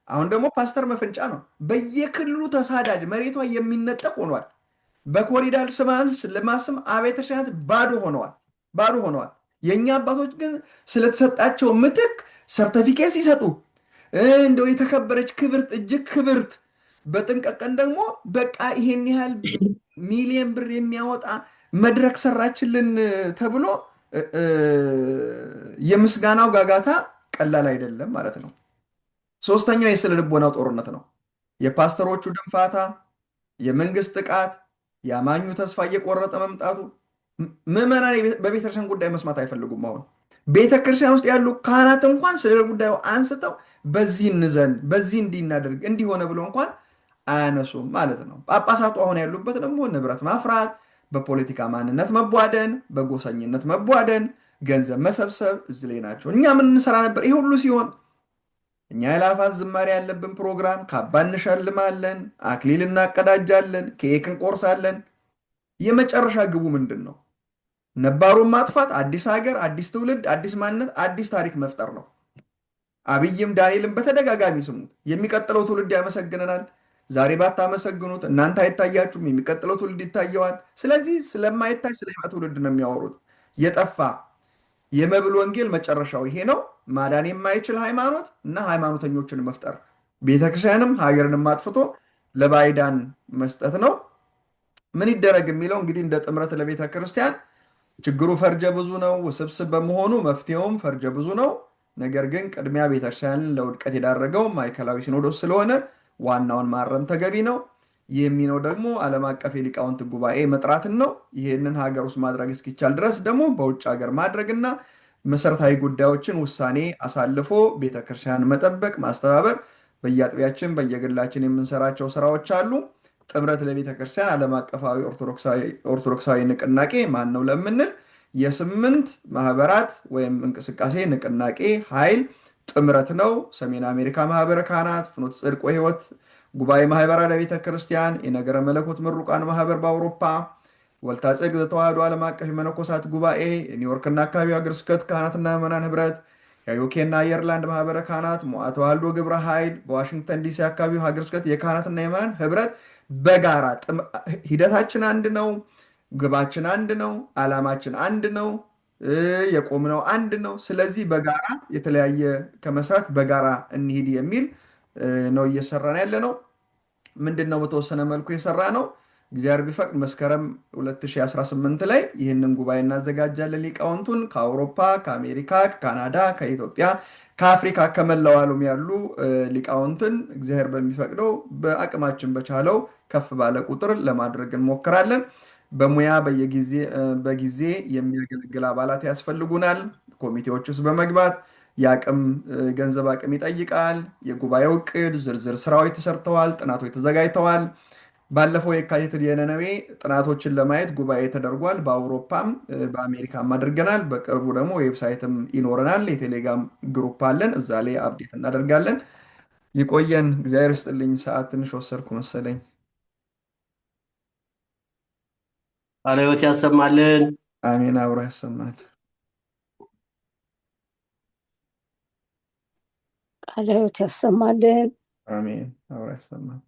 አሁን ደግሞ ፓስተር መፈንጫ ነው። በየክልሉ ተሳዳጅ መሬቷ የሚነጠቅ ሆኗል። በኮሪዳር ልማስም አብያተ ክርስቲያናት ባዶ ሆነዋል። የእኛ አባቶች ግን ስለተሰጣቸው ምትክ ሰርተፊኬት ሲሰጡ እንደው የተከበረች ክብርት እጅግ ክብርት በጥምቀት ቀን ደግሞ በቃ ይሄን ያህል ሚሊዮን ብር የሚያወጣ መድረክ ሰራችልን ተብሎ የምስጋናው ጋጋታ ቀላል አይደለም ማለት ነው። ሶስተኛው የስነ ልቦናው ጦርነት ነው። የፓስተሮቹ ድንፋታ፣ የመንግስት ጥቃት፣ የአማኙ ተስፋ እየቆረጠ መምጣቱ። ምዕመናን በቤተክርስቲያን ጉዳይ መስማት አይፈልጉም። አሁን ቤተክርስቲያን ውስጥ ያሉ ካህናት እንኳን ስለ ጉዳዩ አንስተው በዚህ እንዘን፣ በዚህ እንዲናደርግ እንዲሆነ ብሎ እንኳን አያነሱም ማለት ነው። ጳጳሳቱ አሁን ያሉበት ደግሞ ንብረት ማፍራት፣ በፖለቲካ ማንነት መቧደን፣ በጎሰኝነት መቧደን፣ ገንዘብ መሰብሰብ እዚህ ላይ ናቸው። እኛ ምን እንሰራ ነበር? ይህ ሁሉ ሲሆን እኛ የላፋት ዝማሬ ያለብን ፕሮግራም ካባ እንሸልማለን፣ አክሊል እናቀዳጃለን፣ ኬክ እንቆርሳለን። የመጨረሻ ግቡ ምንድን ነው? ነባሩን ማጥፋት፣ አዲስ ሀገር፣ አዲስ ትውልድ፣ አዲስ ማንነት፣ አዲስ ታሪክ መፍጠር ነው። አብይም ዳንኤልን በተደጋጋሚ ስሙት። የሚቀጥለው ትውልድ ያመሰግነናል። ዛሬ ባታመሰግኑት እናንተ አይታያችሁም፣ የሚቀጥለው ትውልድ ይታየዋል። ስለዚህ ስለማይታይ ስለሚመጣ ትውልድ ነው የሚያወሩት። የጠፋ የመብል ወንጌል መጨረሻው ይሄ ነው። ማዳን የማይችል ሃይማኖት እና ሃይማኖተኞችን መፍጠር፣ ቤተክርስቲያንም ሀገርንም አጥፍቶ ለባይዳን መስጠት ነው። ምን ይደረግ የሚለው እንግዲህ እንደ ጥምረት ለቤተ ክርስቲያን ችግሩ ፈርጀ ብዙ ነው። ውስብስብ በመሆኑ መፍትሄውም ፈርጀ ብዙ ነው። ነገር ግን ቅድሚያ ቤተክርስቲያንን ለውድቀት የዳረገው ማዕከላዊ ሲኖዶስ ስለሆነ ዋናውን ማረም ተገቢ ነው። የሚነው ደግሞ ዓለም አቀፍ የሊቃውንት ጉባኤ መጥራትን ነው። ይህንን ሀገር ውስጥ ማድረግ እስኪቻል ድረስ ደግሞ በውጭ ሀገር ማድረግና መሰረታዊ ጉዳዮችን ውሳኔ አሳልፎ ቤተክርስቲያን መጠበቅ፣ ማስተባበር በየአጥቢያችን በየግላችን የምንሰራቸው ስራዎች አሉ። ጥምረት ለቤተክርስቲያን ዓለም አቀፋዊ ኦርቶዶክሳዊ ንቅናቄ ማን ነው ለምንል የ8 ማህበራት ወይም እንቅስቃሴ ንቅናቄ ኃይል ጥምረት ነው። ሰሜን አሜሪካ ማህበረ ካህናት፣ ፍኖተ ጽድቅ ወሕይወት ጉባኤ ማህበራ ለቤተ ክርስቲያን፣ የነገረ መለኮት ምሩቃን ማህበር በአውሮፓ፣ ወልታ ጽድቅ ዘተዋህዶ ዓለም አቀፍ የመነኮሳት ጉባኤ፣ የኒውዮርክና አካባቢው ሀገረ ስብከት ካህናትና ምዕመናን ህብረት፣ የዩኬና አየርላንድ ማህበረ ካህናት፣ ሞዓ ተዋሕዶ ግብረ ኃይል፣ በዋሽንግተን ዲሲ አካባቢው ሀገረ ስብከት የካህናትና የምዕመናን ህብረት በጋራ ሂደታችን አንድ ነው፣ ግባችን አንድ ነው፣ ዓላማችን አንድ ነው፣ የቆምነው አንድ ነው። ስለዚህ በጋራ የተለያየ ከመስራት በጋራ እንሂድ የሚል ነው እየሰራን ያለ ነው። ምንድን ነው በተወሰነ መልኩ የሰራ ነው። እግዚአብሔር ቢፈቅድ መስከረም 2018 ላይ ይህንን ጉባኤ እናዘጋጃለን። ሊቃውንቱን ከአውሮፓ፣ ከአሜሪካ፣ ከካናዳ፣ ከኢትዮጵያ፣ ከአፍሪካ ከመላው ዓለም ያሉ ሊቃውንትን እግዚአብሔር በሚፈቅደው በአቅማችን በቻለው ከፍ ባለ ቁጥር ለማድረግ እንሞክራለን። በሙያ በጊዜ የሚያገለግል አባላት ያስፈልጉናል። ኮሚቴዎች ውስጥ በመግባት ገንዘብ አቅም ይጠይቃል። የጉባኤው እቅድ ዝርዝር ስራዎች ተሰርተዋል፣ ጥናቶች ተዘጋጅተዋል። ባለፈው የካቲት የነነዌ ጥናቶችን ለማየት ጉባኤ ተደርጓል። በአውሮፓም በአሜሪካም አድርገናል። በቅርቡ ደግሞ ዌብሳይትም ይኖረናል። የቴሌግራም ግሩፕ አለን፣ እዛ ላይ አፕዴት እናደርጋለን። ይቆየን። እግዚአብሔር ይስጥልኝ። ሰዓት ትንሽ ወሰድኩ መሰለኝ። ቃለ ሕይወት ያሰማልን። አሜን። አብሮ ያሰማል። ቃለ ሕይወት ያሰማልን። አሜን። አብሮ ያሰማል።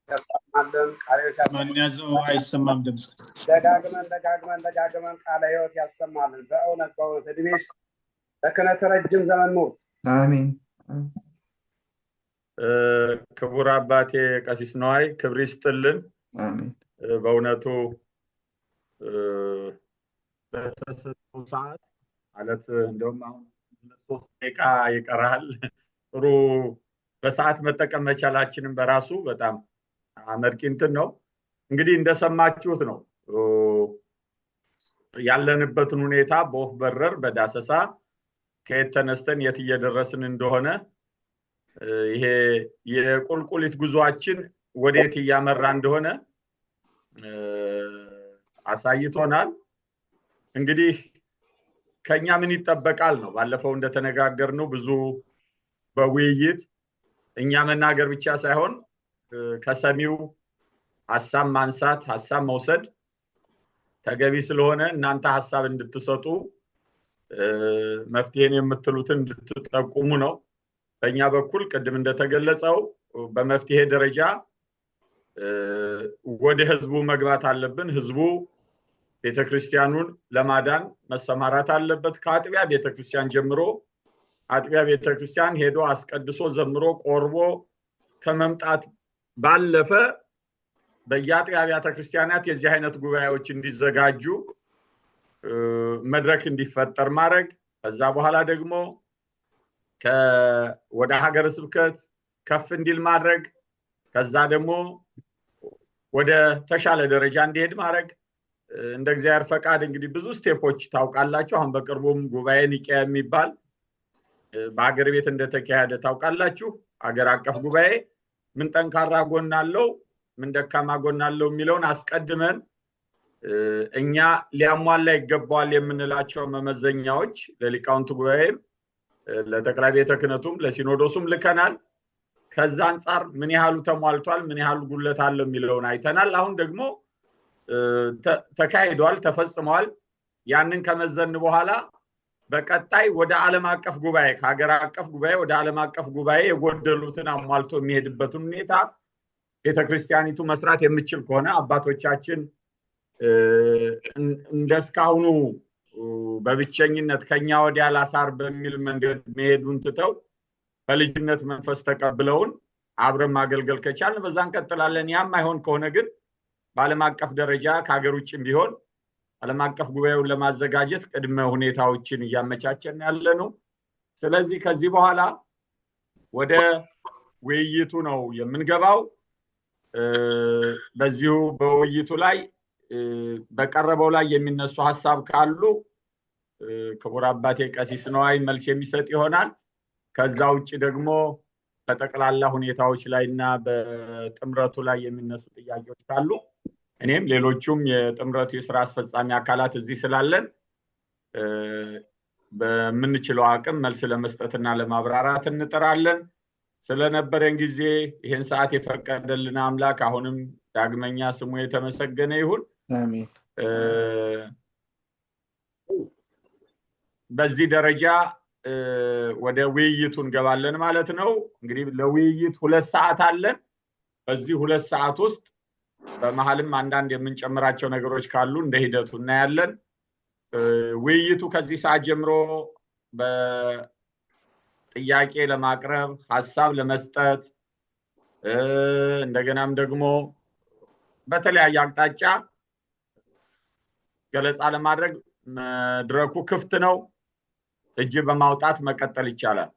ያሰማልን። ቃለ ሕይወት ያሰማልን። ማን ያዘው? አይሰማም ድምፅ። ደጋግመን ቃለ ሕይወት ያሰማልን። በእውነት እድሜ በክህነት ረጅም ዘመን ኑር። አሜን። ክቡር አባቴ ቀሲስ ነዋይ ክብር ይስጥልን። አሜን። በእውነቱ በተሰጠው ሰዓት ማለት እንደውም አሁን 3 ደቂቃ ይቀራል። ጥሩ በሰዓት መጠቀም መቻላችንን በራሱ በጣም አመርቂ እንትን ነው። እንግዲህ እንደሰማችሁት ነው ያለንበትን ሁኔታ በወፍ በረር በዳሰሳ ከየት ተነስተን የት እየደረስን እንደሆነ ይሄ የቁልቁሊት ጉዟችን ወዴት እያመራ እንደሆነ አሳይቶናል። እንግዲህ ከኛ ምን ይጠበቃል ነው። ባለፈው እንደተነጋገርነው ብዙ በውይይት እኛ መናገር ብቻ ሳይሆን ከሰሚው ሐሳብ ማንሳት ሐሳብ መውሰድ ተገቢ ስለሆነ እናንተ ሐሳብ እንድትሰጡ መፍትሄን የምትሉትን እንድትጠቁሙ ነው። በእኛ በኩል ቅድም እንደተገለጸው በመፍትሄ ደረጃ ወደ ህዝቡ መግባት አለብን። ህዝቡ ቤተክርስቲያኑን ለማዳን መሰማራት አለበት። ከአጥቢያ ቤተክርስቲያን ጀምሮ አጥቢያ ቤተክርስቲያን ሄዶ አስቀድሶ ዘምሮ ቆርቦ ከመምጣት ባለፈ በየአጥቢያ አብያተ ክርስቲያናት የዚህ አይነት ጉባኤዎች እንዲዘጋጁ መድረክ እንዲፈጠር ማድረግ፣ ከዛ በኋላ ደግሞ ወደ ሀገረ ስብከት ከፍ እንዲል ማድረግ፣ ከዛ ደግሞ ወደ ተሻለ ደረጃ እንዲሄድ ማድረግ እንደ እግዚአብሔር ፈቃድ እንግዲህ ብዙ ስቴፖች ታውቃላችሁ። አሁን በቅርቡም ጉባኤ ኒቂያ የሚባል በአገር ቤት እንደተካሄደ ታውቃላችሁ። አገር አቀፍ ጉባኤ ምን ጠንካራ ጎን አለው ምን ደካማ ጎን አለው የሚለውን አስቀድመን እኛ ሊያሟላ ይገባዋል የምንላቸው መመዘኛዎች ለሊቃውንት ጉባኤም ለጠቅላይ ቤተ ክህነቱም ለሲኖዶሱም ልከናል። ከዛ አንፃር ምን ያህሉ ተሟልቷል ምን ያህሉ ጉድለት አለው የሚለውን አይተናል። አሁን ደግሞ ተካሂዷል ተፈጽሟል። ያንን ከመዘን በኋላ በቀጣይ ወደ ዓለም አቀፍ ጉባኤ ከሀገር አቀፍ ጉባኤ ወደ ዓለም አቀፍ ጉባኤ የጎደሉትን አሟልቶ የሚሄድበትን ሁኔታ ቤተክርስቲያኒቱ መስራት የምትችል ከሆነ አባቶቻችን እንደስካሁኑ በብቸኝነት ከኛ ወዲያ ላሳር በሚል መንገድ መሄዱን ትተው በልጅነት መንፈስ ተቀብለውን አብረን ማገልገል ከቻልን በዛ እንቀጥላለን። ያም አይሆን ከሆነ ግን በዓለም አቀፍ ደረጃ ከሀገር ውጭም ቢሆን ዓለም አቀፍ ጉባኤውን ለማዘጋጀት ቅድመ ሁኔታዎችን እያመቻቸን ያለ ነው። ስለዚህ ከዚህ በኋላ ወደ ውይይቱ ነው የምንገባው። በዚሁ በውይይቱ ላይ በቀረበው ላይ የሚነሱ ሐሳብ ካሉ ክቡር አባቴ ቀሲስ ነዋይ መልስ የሚሰጥ ይሆናል። ከዛ ውጭ ደግሞ በጠቅላላ ሁኔታዎች ላይና በጥምረቱ ላይ የሚነሱ ጥያቄዎች ካሉ እኔም ሌሎቹም የጥምረቱ የሥራ አስፈጻሚ አካላት እዚህ ስላለን በምንችለው አቅም መልስ ለመስጠትና ለማብራራት እንጥራለን። ስለነበረን ጊዜ ይሄን ሰዓት የፈቀደልን አምላክ አሁንም ዳግመኛ ስሙ የተመሰገነ ይሁን። አሜን። በዚህ ደረጃ ወደ ውይይቱ እንገባለን ማለት ነው። እንግዲህ ለውይይት 2 ሰዓት አለን። በዚህ 2 ሰዓት ውስጥ በመሐልም አንዳንድ የምንጨምራቸው ነገሮች ካሉ እንደ ሂደቱ እናያለን። ውይይቱ ከዚህ ሰዓት ጀምሮ በጥያቄ ለማቅረብ ሐሳብ ለመስጠት እንደገናም ደግሞ በተለያየ አቅጣጫ ገለጻ ለማድረግ መድረኩ ክፍት ነው። እጅ በማውጣት መቀጠል ይቻላል።